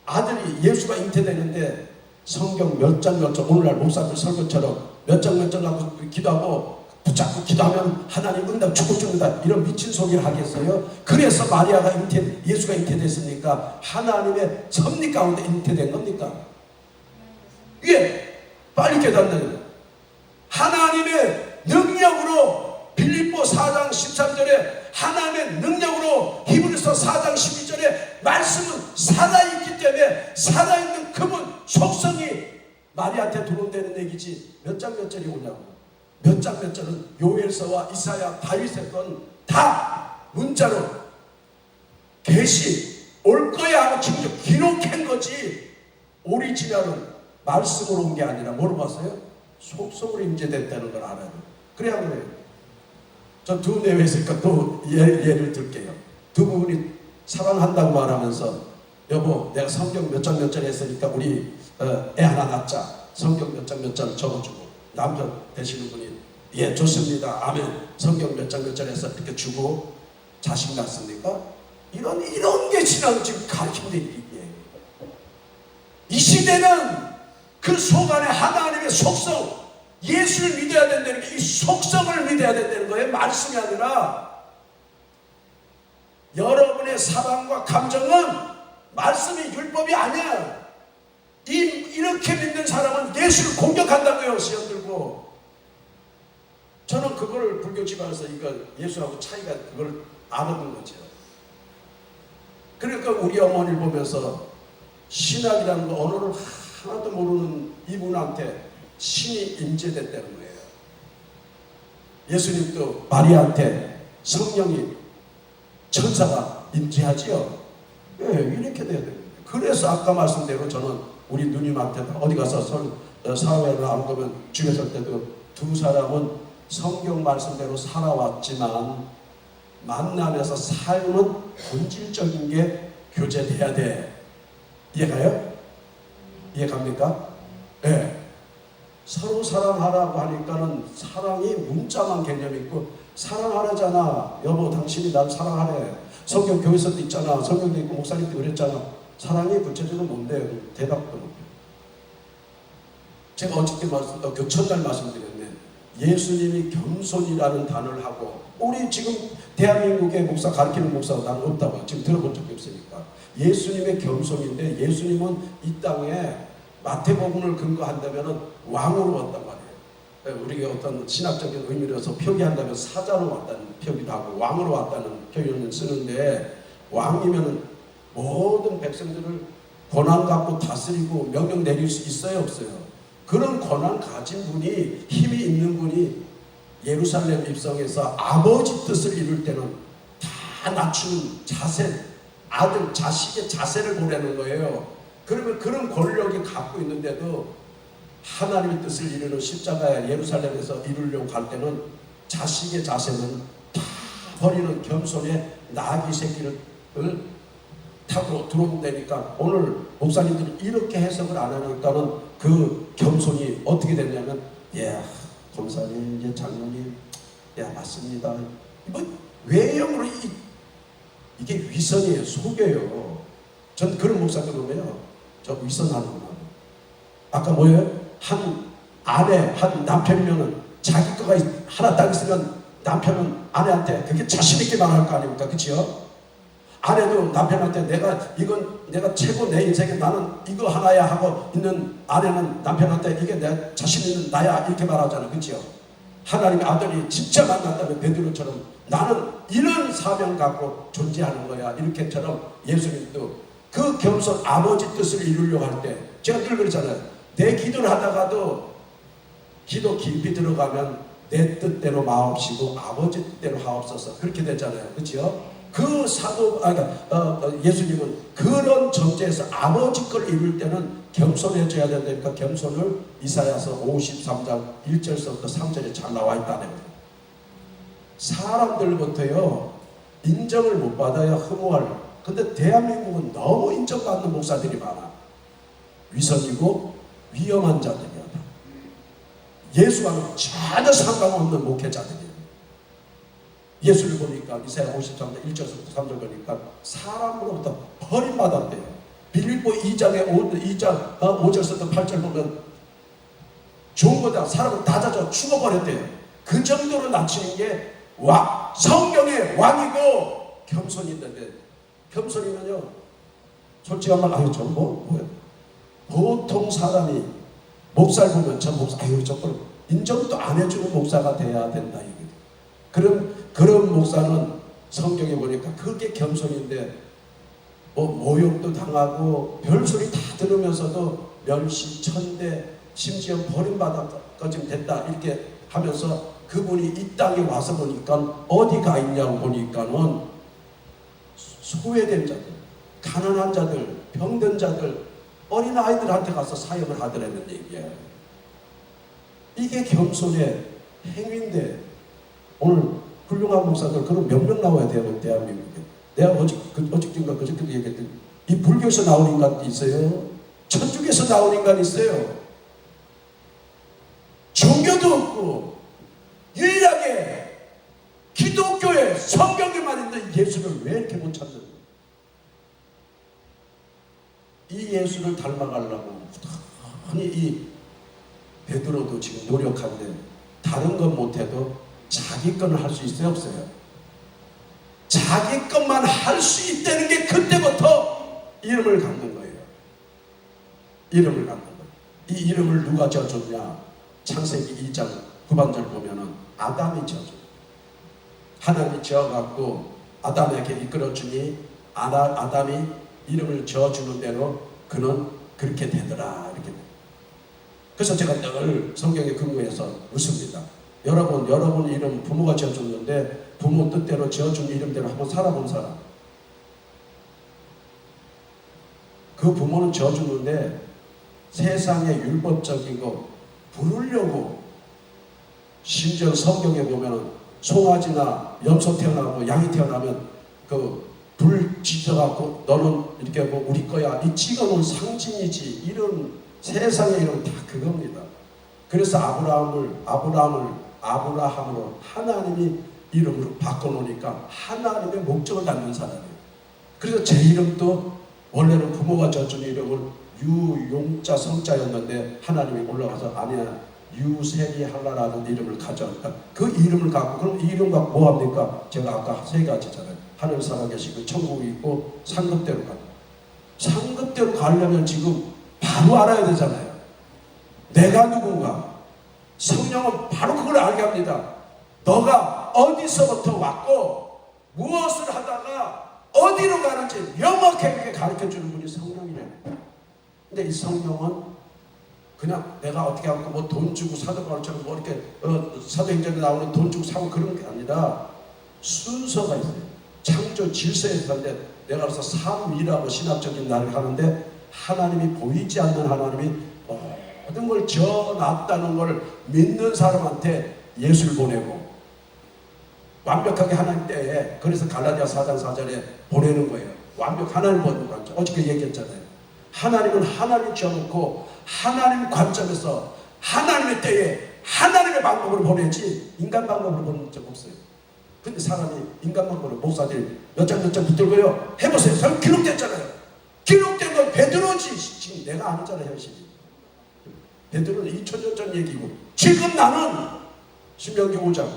아들이 예수가 잉태되는데 성경 몇 장 오늘날 목사들 설교처럼 몇 장 하고 기도하고 붙잡고 기도하면 하나님 응답 죽는다 이런 미친 소리를 하겠어요? 그래서 마리아가 예수가 잉태됐습니까? 하나님의 섭리 가운데 잉태된 겁니까? 이게 빨리 깨닫는 하나님의 능력으로, 빌립보 4장 13절에 하나님의 능력으로, 히브리서 4장 12절에 말씀은 살아있기 때문에 살아있는 그분 속성이 마리아한테 들어온다는 얘기지. 몇 장 몇 절이 오냐고. 몇 장 몇 절은 요엘서와 이사야, 다윗의 건 다 문자로 계시 올 거야 하고 지금 기록한 거지. 오리지널은 말씀으로 온 게 아니라 뭐로 봤어요? 속성으로 임재됐다는 걸 알아요. 그래야 그래요. 저 두 내외 있으니까 또 예를 들게요. 두 분이 사랑한다고 말하면서, 여보 내가 성경 몇 장 몇 절 했으니까 우리 애 하나 낳자. 성경 몇 장 몇 절 적어주고, 남자 되시는 분이 예, 좋습니다. 아멘. 성경 몇 장 몇 절에서 이렇게 주고 자식 낳습니까? 이런 게 신앙을 지금 가르치는 얘기예요. 이 시대는 그 속 안에 하나님의 속성, 예수를 믿어야 된다는 게 이 속성을 믿어야 된다는 거예요. 말씀이 아니라. 여러분의 사랑과 감정은 말씀이 율법이 아니야. 이렇게 믿는 사람은 예수를 공격한다고요. 시험 들고. 저는 그걸 불교 집안에서 이거 예수하고 차이가 그걸 알아본 거죠. 그러니까 우리 어머니를 보면서 신학이라는 거 언어를 하나도 모르는 이분한테 신이 임재됐다는 거예요. 예수님도 마리아한테 성령이 천사가 임재하지요. 예, 이렇게 돼야 됩니다. 그래서 아까 말씀대로 저는 우리 누님한테 어디 가서 사회를 안 보면 집에 설 때도 두 사람은 성경 말씀대로 살아왔지만 만나면서 삶은 본질적인 게 교제돼야 돼. 이해가요? 이해갑니까? 네. 서로 사랑하라고 하니까는 사랑이 문자만 개념이 있고, 사랑하라잖아. 여보 당신이 날 사랑하래. 성경 교회에서도 있잖아. 성경도 있고 목사님도 그랬잖아. 사랑이 구체적으로 뭔데? 대답도 못해. 제가 어저께 첫날 말씀드렸네. 예수님이 겸손이라는 단어를 하고, 우리 지금 대한민국의 목사 가르치는 목사가 나는 없다고 지금 들어본 적이 없으니까. 예수님의 겸손인데, 예수님은 이 땅에 마태복음을 근거한다면 왕으로 왔단 말이에요. 우리가 어떤 신학적인 의미로서 표기한다면 사자로 왔다는 표기도 하고 왕으로 왔다는 표현을 쓰는데, 왕이면 모든 백성들을 권한 갖고 다스리고 명령 내릴 수 있어요, 없어요? 그런 권한 가진 분이, 힘이 있는 분이 예루살렘 입성해서 아버지 뜻을 이룰 때는 다 낮추는 자세, 아들, 자식의 자세를 보내는 거예요. 그러면 그런 권력이 갖고 있는데도 하나님의 뜻을 이루는 십자가에 예루살렘에서 이루려고 할 때는 자식의 자세는 다 버리는 겸손의 나귀 새끼를 타고 들어온다니까. 오늘 목사님들이 이렇게 해석을 안 하니까는 그 겸손이 어떻게 됐냐면, 예, 검사님, 예, 장로님, 예, 맞습니다. 뭐 외형으로 이게 위선이에요. 속여요. 전 그런 목사들 보면요, 저 위선하는구나. 아까 뭐예요? 한 아내, 한 남편이면은 자기 거가 하나 딱 있으면 남편은 아내한테 그렇게 자신있게 말할 거 아닙니까? 그치요? 아내도 남편한테 내가 최고 내 인생에 나는 이거 하나야 하고 있는 아내는 남편한테 이게 내 자신 있는 나야 이렇게 말하잖아. 그치요? 하나님의 아들이 진짜 만났다면 베드로처럼 나는 이런 사명 갖고 존재하는 거야. 이렇게처럼 예수님도 그 겸손 아버지 뜻을 이루려고 할 때, 제가 늘 그러잖아요. 내 기도를 하다가도 기도 깊이 들어가면 내 뜻대로 마옵시고 아버지 뜻대로 하옵소서, 그렇게 되잖아요. 그렇죠? 그 예수님은 그런 전제에서 아버지 걸 이룰 때는 겸손해져야 된다니까. 겸손을 이사야서 53장 1절부터 3절에 잘 나와 있다는 거예요. 사람들부터요 인정을 못 받아야 허무할. 근데 대한민국은 너무 인정받는 목사들이 많아. 위선이고 위험한 자들이야. 예수와는 전혀 상관없는 목회자들이에요. 예수를 보니까 이사야 53장 1절부터 3절 보니까 사람으로부터 버림받았대요. 빌립보 2장에 5절부터 8절 보면 좋은 거다. 사람을 낮아져 죽어버렸대요. 그 정도로 낮추는 게 성경의 왕이고 겸손인데, 겸손이면요 솔직한 말, 아유 저는 뭐야. 보통 사람이 목사를 보면 저 목사, 아유 저걸 인정도 안 해주는 목사가 돼야 된다 이거죠. 그런 목사는 성경에 보니까 그게 겸손인데, 뭐 모욕도 당하고 별소리 다 들으면서도 멸시, 천대, 심지어 버림받아까지 됐다 이렇게 하면서 그분이 이 땅에 와서 보니까 어디 가 있냐고 보니까는 소외된 자들, 가난한 자들, 병든 자들, 어린아이들한테 가서 사역을 하더라는 얘기예요. 이게 겸손의 행위인데, 오늘 훌륭한 목사들 그런 몇 명 나와야 돼요, 대한민국에. 내가 어저께인가 그저께도 얘기했더니 이 불교에서 나온 인간도 있어요. 천주교에서 나온 인간이 있어요. 종교도 없고 유일하게 기독교의 성경에만 있는 예수를 왜 이렇게 못 찾는 거예요? 이 예수를 닮아가려고 아니 이 베드로도 지금 노력하는데 다른 건 못해도 자기 거는 할 수 있어요 없어요? 자기 것만 할 수 있다는 게 그때부터 이름을 갖는 거예요. 이름을 갖는 거예요. 이 이름을 누가 지어줬냐? 창세기 2장 후반절 보면은 아담이 지어줘요. 하나님이 지어갖고 아담에게 이끌어주니 아담이 이름을 지어주는 대로 그는 그렇게 되더라 이렇게. 그래서 제가 늘 성경에 근거해서 웃습니다. 여러분 이름 부모가 지어줬는데 부모 뜻대로 지어준 이름대로 한번 살아본 사람. 그 부모는 지어주는데 세상의 율법적이고 부르려고, 심지어 성경에 보면 송아지나 염소 태어나고 양이 태어나면 그 불 지져갖고 너는 이렇게 뭐 우리 거야 이 찍어놓은 상징이지, 이런 세상의 이름 다 그겁니다. 그래서 아브라함으로 하나님이 이름으로 바꿔놓으니까 하나님의 목적을 갖는 사람이에요. 그래서 제 이름도 원래는 부모가 지어준 이름을 유용자 성자였는데 하나님이 올라가서 아니야 유세리 할라라는 이름을 가져왔다. 그 이름을 갖고 그럼 이 이름 갖고 뭐합니까? 제가 아까 세 가지잖아요. 하늘 살아계시고 천국이 있고 상급대로 가는. 상급대로 가려면 지금 바로 알아야 되잖아요. 내가 누군가. 성령은 바로 그걸 알게 합니다. 너가 어디서부터 왔고 무엇을 하다가 어디로 가는지 명확하게 가르쳐주는 분이 성령이래요. 근데 이 성령은 그냥 내가 어떻게 하고 뭐 돈 주고 사도바울처럼 뭐 이렇게 사도행전에 나오는 돈 주고 사고 그런 게 아니라 순서가 있어요. 창조 질서에 있는데 내가 그래서 삼위라고 신학적인 말을 하는데 하나님이 보이지 않는 하나님이 모든 걸 지어놨다는 걸 믿는 사람한테 예수를 보내고 완벽하게 하나님 때에, 그래서 갈라디아 4장 4절에 보내는 거예요. 완벽 하나님 보는 관점. 어저께 얘기했잖아요. 하나님은 하나님이 지어놓고 하나님 관점에서 하나님의 때에 하나님의 방법으로 보내지 인간 방법으로 보낸 적 없어요. 근데 사람이 인간 방법으로 목사들이 몇 장 붙들고요. 해보세요. 저 기록됐잖아요. 기록된 건 베드로지. 지금 내가 아니잖아요. 현실이. 베드로는 2000년 전 얘기고 지금 나는 신명기 5장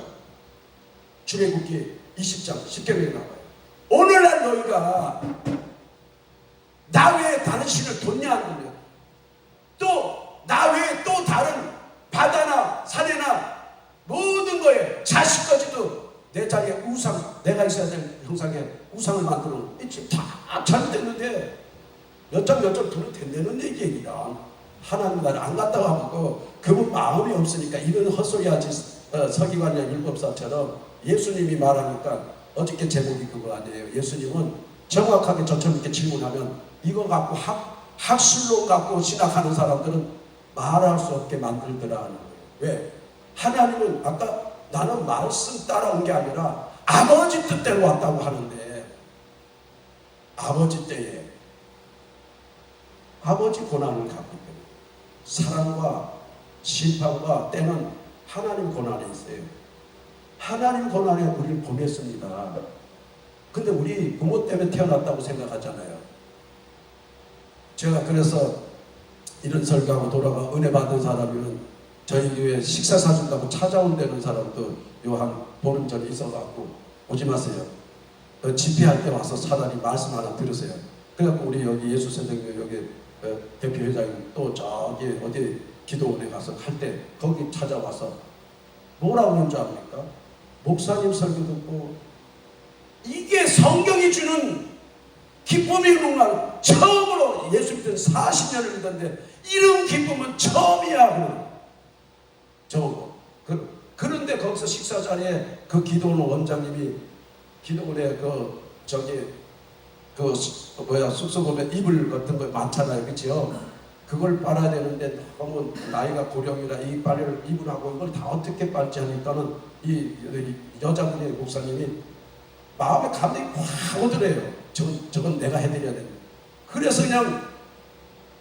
출애굽기 20장 10계명에 나와요. 오늘날 너희가 나 외에 다른 신을 뒀냐 안 뒀냐, 또 나 외에 또 다른 바다나 산이나 모든 거에 자식까지도 내 자리에 우상, 내가 있어야 될 형상에 우상을 만들어 놓은 다 잘못됐는데 몇 장 둘은 된다는 얘기야. 하나님 나를 안 갔다고 하고 그분 마음이 없으니까 이런 헛소리 하지. 서기관이나 율법사처럼 예수님이 말하니까 어저께 제목이 그거 아니에요. 예수님은 정확하게 저처럼 이렇게 질문하면 이거 갖고 학술론 갖고 신학하는 사람들은 말할 수 없게 만들더라 하는 거예요. 왜? 하나님은 아까 나는 말씀 따라온 게 아니라 아버지 뜻대로 왔다고 하는데, 아버지 때에 아버지 고난을 갖고 있거든요. 사랑과 심판과 때는 하나님 고난에 있어요. 하나님 고난에 우리를 보냈습니다. 근데 우리 부모 때문에 태어났다고 생각하잖아요. 제가 그래서 이런 설교하고 돌아가 은혜 받은 사람이면 저희 교회 식사 사준다고 찾아온다는 사람도 요 한 보름 전에 있어갖고 오지 마세요. 집회할 때 와서 차라리 말씀 하나 들으세요. 그래갖고 우리 여기 예수 선생님 여기 대표회장님 또 저기 어디 기도원에 가서 할 때 거기 찾아와서 뭐라고 하는 줄 압니까? 목사님 설교 듣고 이게 성경이 주는 기쁨이구나. 처음으로 예수 믿은 40년을 믿었는데 이런 기쁨은 처음이야. 그런데 거기서 식사 자리에 그 기도원 원장님이 기도원에 숙소 보면 이불 같은 거 많잖아요. 그치요? 그걸 빨아야 되는데 너무 나이가 고령이라 이 이불하고 이걸 다 어떻게 빨지 하니까는 이 여자분의 목사님이 마음에 감동이 확 오더래요. 저건 내가 해드려야 된다. 그래서 그냥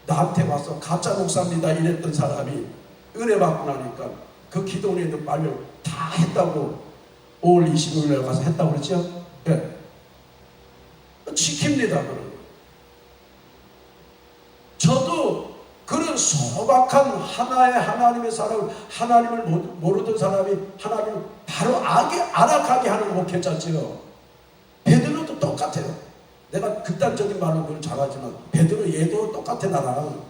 나한테 와서 가짜 목사입니다 이랬던 사람이 은혜 받고 나니까 그 기도원에 있는 빨래를 다 다 했다고 5월 25일에 가서 했다고 그랬죠? 예. 지킵니다. 그런 거. 저도 그런 소박한 하나의 하나님의 사람을, 하나님을 모르던 사람이 하나님을 바로 알아가게 하는 목회자지요. 베드로도 똑같아요. 내가 극단적인 말로 그걸 잘하지만 베드로 얘도 똑같아. 나랑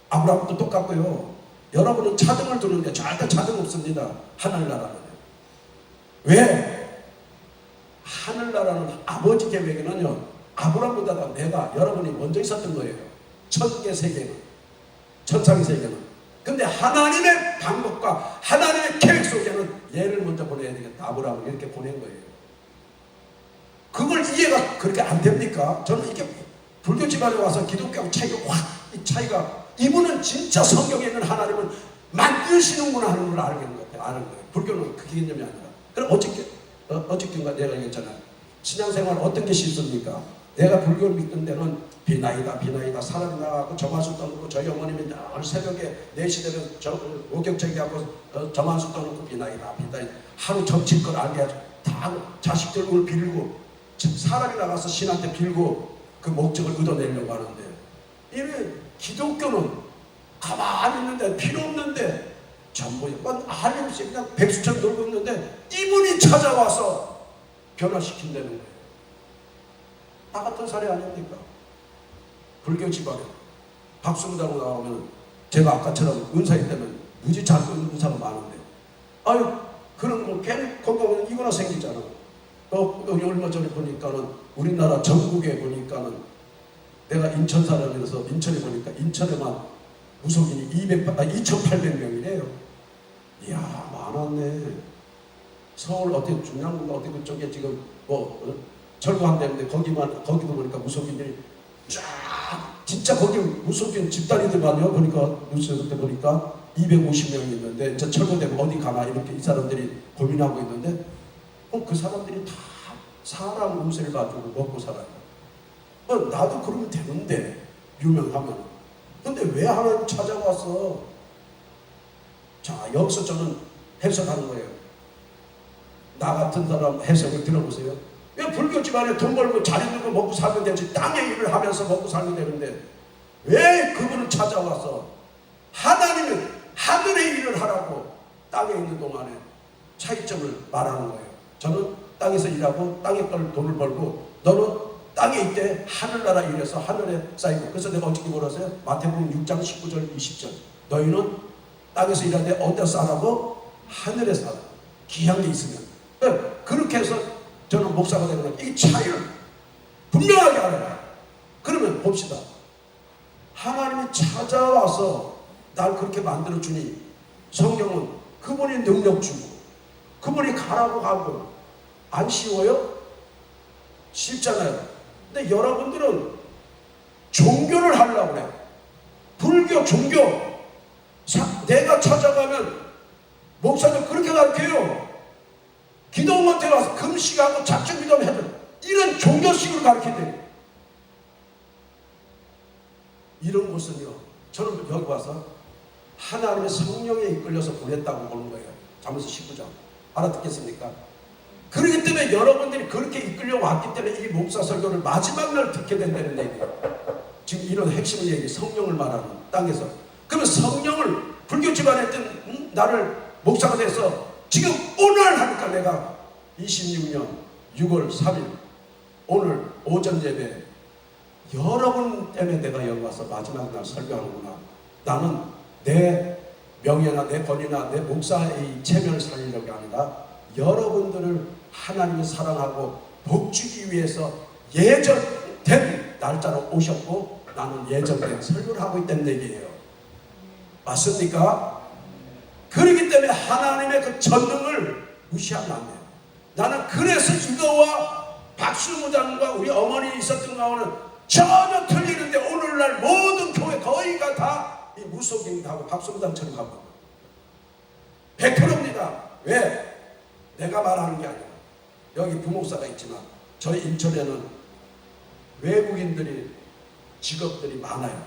아브라함도 똑같고요. 여러분은 차등을 두는데 절대 차등 없습니다. 하늘나라는. 왜? 하늘나라는 아버지 계획에는요, 아브라함보다 내가, 여러분이 먼저 있었던 거예요. 천계 세계는, 천상의 세계는. 근데 하나님의 방법과 하나님의 계획 속에는 얘를 먼저 보내야 되겠다. 아브라함을 이렇게 보낸 거예요. 그걸 이해가 그렇게 안 됩니까? 저는 이게 불교 집안에 와서 기독교하고 차이가 확, 이 차이가, 이분은 진짜 성경에 있는 하나님을 만드시는구나 하는 걸 아는 것 같아요. 아는 거예요. 불교는 그 개념이 아니라. 그럼 어저께인가 내가 얘기했잖아요. 신앙생활 어떤 게 쉽습니까? 내가 불교를 믿던 데는 비나이다 사람이 나가고 점화수 떠놓고 저희 어머님이 늘 새벽에 4시 되면 목욕제기하고 점화수 떠놓고 비나이다 하루 점칠 걸 알게 하죠. 다 자식들 을 빌고 사람이 나가서 신한테 빌고 그 목적을 얻어내려고 하는데, 이미 기독교는 가만히 있는데 필요 없는데 전부 할 일 없이 그냥 백수처럼 놀고 있는데 이분이 찾아와서 변화시킨다는 거예요. 나 같은 사례 아닙니까? 불교 집안에 박수무당으로 나오면 제가 아까처럼 은사 있다면 무지 작은 은사가 많은데, 아유 그런 거 괜히 건강은 이거나 생기잖아. 얼마 전에 보니까는 우리나라 전국에 보니까는, 내가 인천 사람이라서 인천에 보니까 인천에만 무속인이 2,800명이래요. 이야, 많았네. 서울 어떻게 중랑구가 어떻게 그쪽에 지금 철거한다는데 거기도 보니까 무속인들이 쫙, 진짜 거기 무속인 집단이들만요. 보니까 뉴스 그때 보니까 250명이 있는데 이제 철거되면 어디 가나 이렇게 이 사람들이 고민하고 있는데, 그 사람들이 다 사람 운세를 가지고 먹고 살아요. 나도 그러면 되는데, 유명하면. 근데 왜 하나님 찾아와서? 자, 여기서 저는 해석하는 거예요. 나 같은 사람 해석을 들어보세요. 왜 불교 집안에 돈 벌고 잘 있는 거 먹고 살면 되지, 땅의 일을 하면서 먹고 살면 되는데 왜 그분을 찾아와서 하나님은 하늘의 일을 하라고 땅에 있는 동안에 차이점을 말하는 거예요. 저는 땅에서 일하고 땅에 돈을 벌고, 너는 땅에 있대 하늘나라 일해서 하늘에 쌓이고. 그래서 내가 어떻게 뭐라서요? 마태복음 6장 19절 20절 너희는 땅에서 일하되 어디서 싸라고? 하늘에 싸라. 귀한 게 있으면. 그렇게 해서 저는 목사가 되고, 이 차이를 분명하게 알아요. 그러면 봅시다. 하나님이 찾아와서 날 그렇게 만들어주니, 성경은 그분이 능력 주고 그분이 가라고 하고, 안 쉬워요? 쉽잖아요. 근데 여러분들은 종교를 하려고 그래. 불교, 종교. 내가 찾아가면 목사님 그렇게 가르쳐요. 기도원한테 가서 금식하고 작정기도하면 해도 이런 종교식으로 가르친대요. 이런 곳은요, 저는 여기 와서 하나님의 성령에 이끌려서 보냈다고 보는 거예요. 잠언서 19장. 알아듣겠습니까? 그렇기 때문에 여러분들이 그렇게 이끌려 왔기 때문에 이 목사 설교를 마지막 날 듣게 된다는 얘기예요. 지금 이런 핵심을 얘기해. 성령을 말하는 땅에서. 그러면 성령을, 불교 집안에 있던 나를 목사가 돼서 지금 오늘 하니까, 내가 26년 6월 3일 오늘 오전 예배 여러분 때문에 내가 여기 와서 마지막 날 설교하는구나. 나는 내 명예나 내 권위나 내 목사의 체면을 살리려고 아니라 여러분들을 하나님을 사랑하고 복주기 위해서 예정된 날짜로 오셨고, 나는 예정된 설교를 하고 있다는 얘기예요. 맞습니까? 그렇기 때문에 하나님의 그 전능을 무시하면 안 돼요. 나는 그래서 이거와 박수무당과 우리 어머니 있었던 거와는 전혀 틀리는데, 오늘날 모든 교회 거의가 다 이 무속인하고 박수무당처럼 가고 100%입니다. 왜? 내가 말하는 게 아니라, 여기 부목사가 있지만 저희 인천에는 외국인들이, 직업들이 많아요.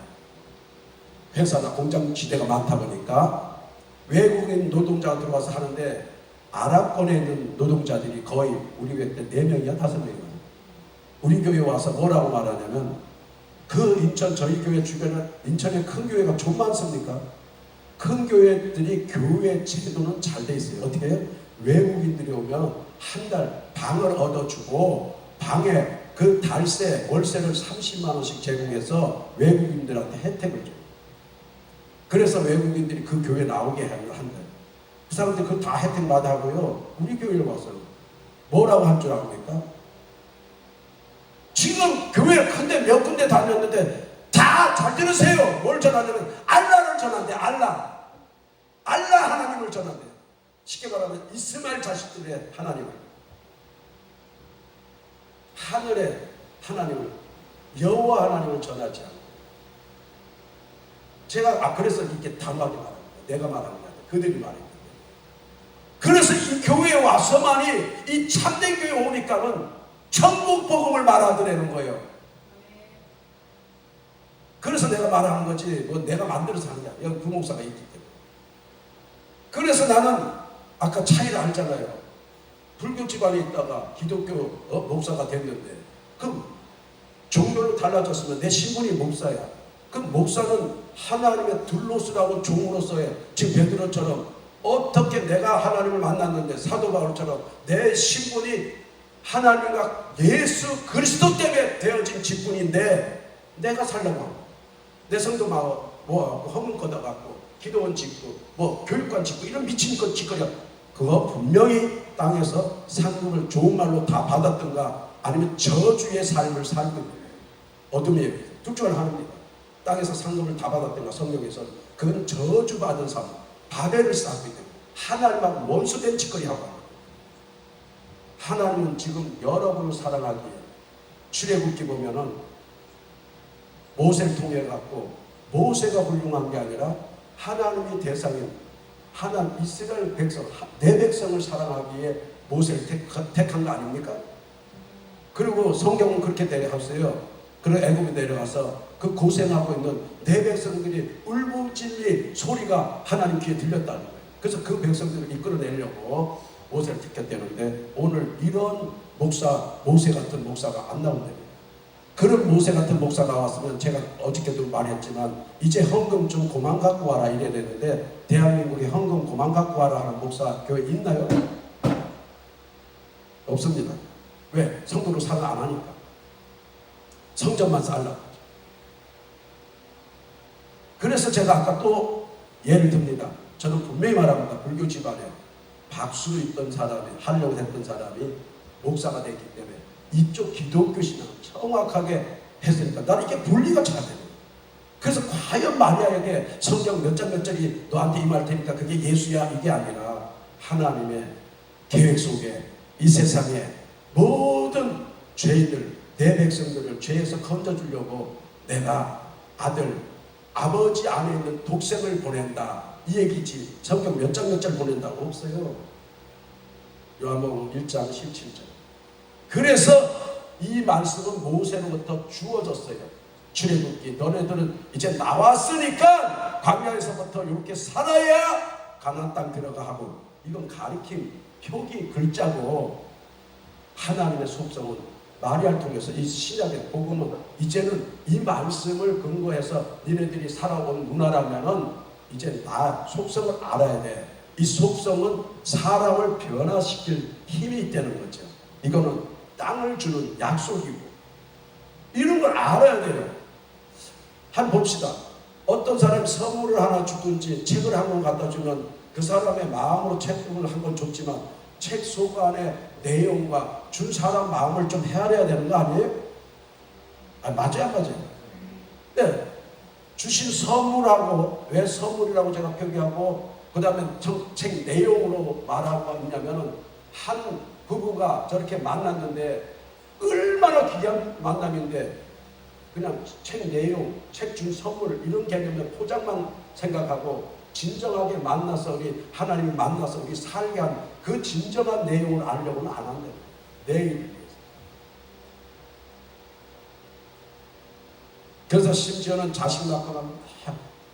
회사나 공장 지대가 많다 보니까 외국인 노동자가 들어와서 하는데, 아랍권에 있는 노동자들이 거의 우리 교회 때 4명이야 5명이야. 우리 교회 와서 뭐라고 말하냐면, 그 인천 저희 교회 주변에 인천에 큰 교회가 좀 많습니까? 큰 교회들이 교회 제도는 잘 돼 있어요. 어떻게 해요? 외국인들이 오면 한 달 방을 얻어주고 방에 그 달세 월세를 30만 원씩 제공해서 외국인들한테 혜택을 줘요. 그래서 외국인들이 그 교회 나오게 한다. 그 사람들이 그거 다 혜택 받아하고요. 우리 교회를 와서 뭐라고 한 줄 압니까? 지금 교회 큰데 몇 군데 다녔는데 다 잘 들으세요. 뭘 전하냐면 알라를 전한대. 알라 하나님을 전한대. 쉽게 말하면 이스마엘 자식들의 하나님을, 하늘의 하나님을, 여호와 하나님을 전하지 않고. 제가 그래서 이렇게 단호하게 말합니다. 내가 말하는 게 아니라 그들이 말합니다. 그래서 이 교회에 와서만이, 이 참된 교회에 오니까는 천국 복음을 말하더라는 거예요. 그래서 내가 말하는 거지, 뭐 내가 만들어서 하는 게 아니야. 여기 부목사가 있기 때문에. 그래서 나는 아까 차이를 알잖아요. 불교 집안에 있다가 기독교 목사가 됐는데, 그럼 종교로 달라졌으면 내 신분이 목사야. 그럼 목사는 하나님의 둘로서라고 종으로서의, 지금 베드로처럼 어떻게 내가 하나님을 만났는데, 사도 바울처럼 내 신분이 하나님과 예수 그리스도 때문에 되어진 직분인데 내가 살려고 하고, 내 성도 모아갖고 허문 걷어갖고 기도원 짓고 뭐 교육관 짓고 이런 미친 것 짓거리가, 그거 분명히 땅에서 상급을 좋은 말로 다 받았던가 아니면 저주의 삶을 살고 있는 거예요. 어둠의 둘 중 하나입니다. 땅에서 상급을 다 받았던가, 성경에서 그건 저주받은 삶, 바벨을 쌓고 있는 거예요. 하나님하고 원수된 짓거리 하고. 하나님은 지금 여러분을 사랑하기에 출애굽기 보면은 모세를 통해 갖고, 모세가 훌륭한 게 아니라 하나님이 대상인 하나님 이스라엘 백성, 내 백성을 사랑하기에 모세를 택한 거 아닙니까? 그리고 성경은 그렇게 내려갔어요. 그리고 애굽에 내려가서 그 고생하고 있는 내 백성들이 울부짖는 소리가 하나님 귀에 들렸다는 거예요. 그래서 그 백성들을 이끌어내려고 모세를 택했다는데, 오늘 이런 목사, 모세 같은 목사가 안 나온답니다. 그런 모세 같은 목사 나왔으면, 제가 어저께도 말했지만 이제 헌금 좀 그만 갖고 와라 이래야 되는데, 대한민국에 헌금 그만 갖고 와라 하는 목사 교회 있나요? 없습니다. 왜? 성도로 사랑 안 하니까. 성전만 쌓으려고. 그래서 제가 아까 또 예를 듭니다. 저는 분명히 말합니다. 불교 집안에 박수로 있던 사람이, 하려고 했던 사람이 목사가 됐기 때문에 이쪽 기독교 신앙 정확하게 했으니까 나는 이게 분리가 잘 돼요. 그래서 과연 마리아에게 성경 몇 장 몇 절이 너한테 임할 테니까 그게 예수야, 이게 아니라 하나님의 계획 속에 이 세상에 모든 죄인들, 내 백성들을 죄에서 건져주려고 내가 아들, 아버지 안에 있는 독생을 보낸다, 이 얘기지. 성경 몇 장 몇 절 보낸다고 없어요. 요한복음 1장 17절. 그래서 이 말씀은 모세로부터 주어졌어요. 출애굽기, 너네들은 이제 나왔으니까 광야에서부터 이렇게 살아야 가나안 땅 들어가 하고, 이건 가리킴, 표기, 글자고, 하나님의 속성은 마리아를 통해서 이 신약의 복음은 이제는 이 말씀을 근거해서 니네들이 살아온 문화라면은 이제 나 속성을 알아야 돼. 이 속성은 사람을 변화시킬 힘이 있다는 거죠. 이거는 땅을 주는 약속이고, 이런 걸 알아야 돼요. 한번 봅시다. 어떤 사람이 선물을 하나 주든지 책을 한 권 갖다 주면 그 사람의 마음으로 책을 한 권 줬지만 책 속 안에 내용과 준 사람 마음을 좀 헤아려야 되는 거 아니에요? 맞아요, 안 맞아요? 네. 주신 선물하고, 왜 선물이라고 제가 표기하고 그 다음에 책 내용으로 말하고 있냐면은, 한 부부가 저렇게 만났는데 얼마나 귀한 만남인데 그냥 책 내용, 책 준 선물 이런 개념의 포장만 생각하고, 진정하게 만나서 우리 하나님이 만나서 우리 살게 한 그 진정한 내용을 알려고는 안 한대요. 내일을 위해서. 그래서 심지어는 자식 낳고 나면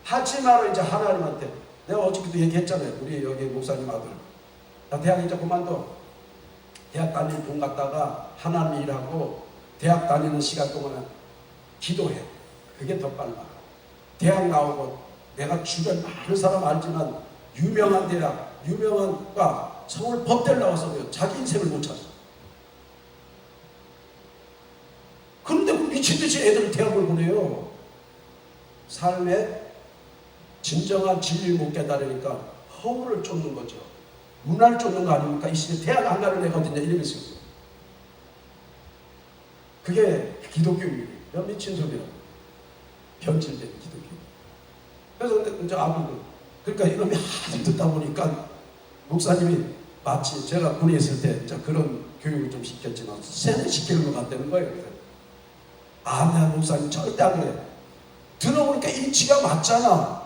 하지 마라 이제 하나님한테. 내가 어저께도 얘기했잖아요. 우리 여기 목사님 아들 나 대학 이제 그만둬. 대학 다닐 돈 갖다가 하나님 일하고 대학 다니는 시간 동안에 기도해. 그게 더 빨라. 대학 나오고 내가 주변 많은 사람 알지만 유명한 대학, 유명한 과 서울 법대를 나와서 자기 인생을 못 찾아. 그런데 미친듯이 애들을 대학을 보내요. 삶에 진정한 진리를 못 깨달으니까 허물을 쫓는 거죠. 문화를 쫓는 거 아닙니까? 이 시대 대학 안 가는 애가 어딨냐 이러겠어요. 그게 기독교입니다. 미친 소리라고. 변질된 기독교. 그래서 이제 아버지, 그러니까 이놈이 하도 듣다 보니까 목사님이 마치 제가 군에 있을 때 그런 교육을 좀 시켰지만 세뇌시키는 것 같다는 거예요. 나 목사님 절대 안 그래. 들어보니까 인치가 맞잖아.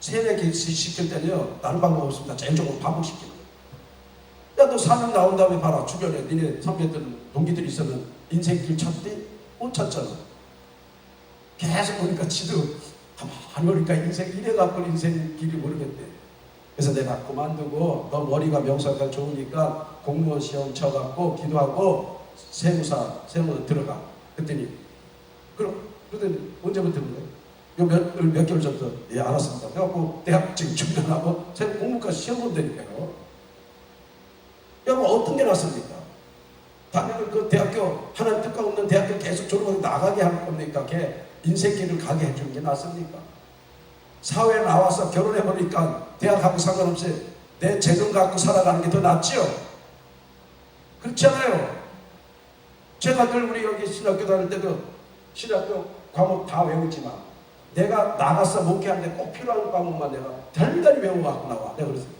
세뇌 시킬 때는요, 다른 방법 없습니다. 제일 좋은 반복시키는 거예요. 야, 너 사명 나온 다음에 봐라. 주변에 니네 선배들, 동기들이 있으면 인생길 찾지? 못 찾잖아. 계속 보니까 지도 가만히 보니까 인생 이래갖고 인생길이 모르겠대. 그래서 내가 그만두고 너 머리가 명사가 좋으니까 공무원 시험 쳐갖고 기도하고 세무사 들어가. 그랬더니 그러더니 언제부터 그래? 몇 개월 전부터 예 알았습니다. 그래갖고 대학 지금 중단하고 공무까지 시험 본다니까요. 야, 뭐 어떤 게 낫습니까? 당연히 그 대학교 하나님 뜻과 없는 대학교 계속 졸업하고 나가게 할 겁니까? 걔 인생길을 가게 해주는 게 낫습니까? 사회에 나와서 결혼해보니까 대학하고 상관없이 내 재능 갖고 살아가는 게 더 낫지요? 그렇잖아요. 제가 늘 우리 여기 신학교 다닐 때도 신학교 과목 다 외우지만 내가 나가서 목회하는데 꼭 필요한 과목만 내가 달달이 외워갖고 나와. 내가 그랬어요.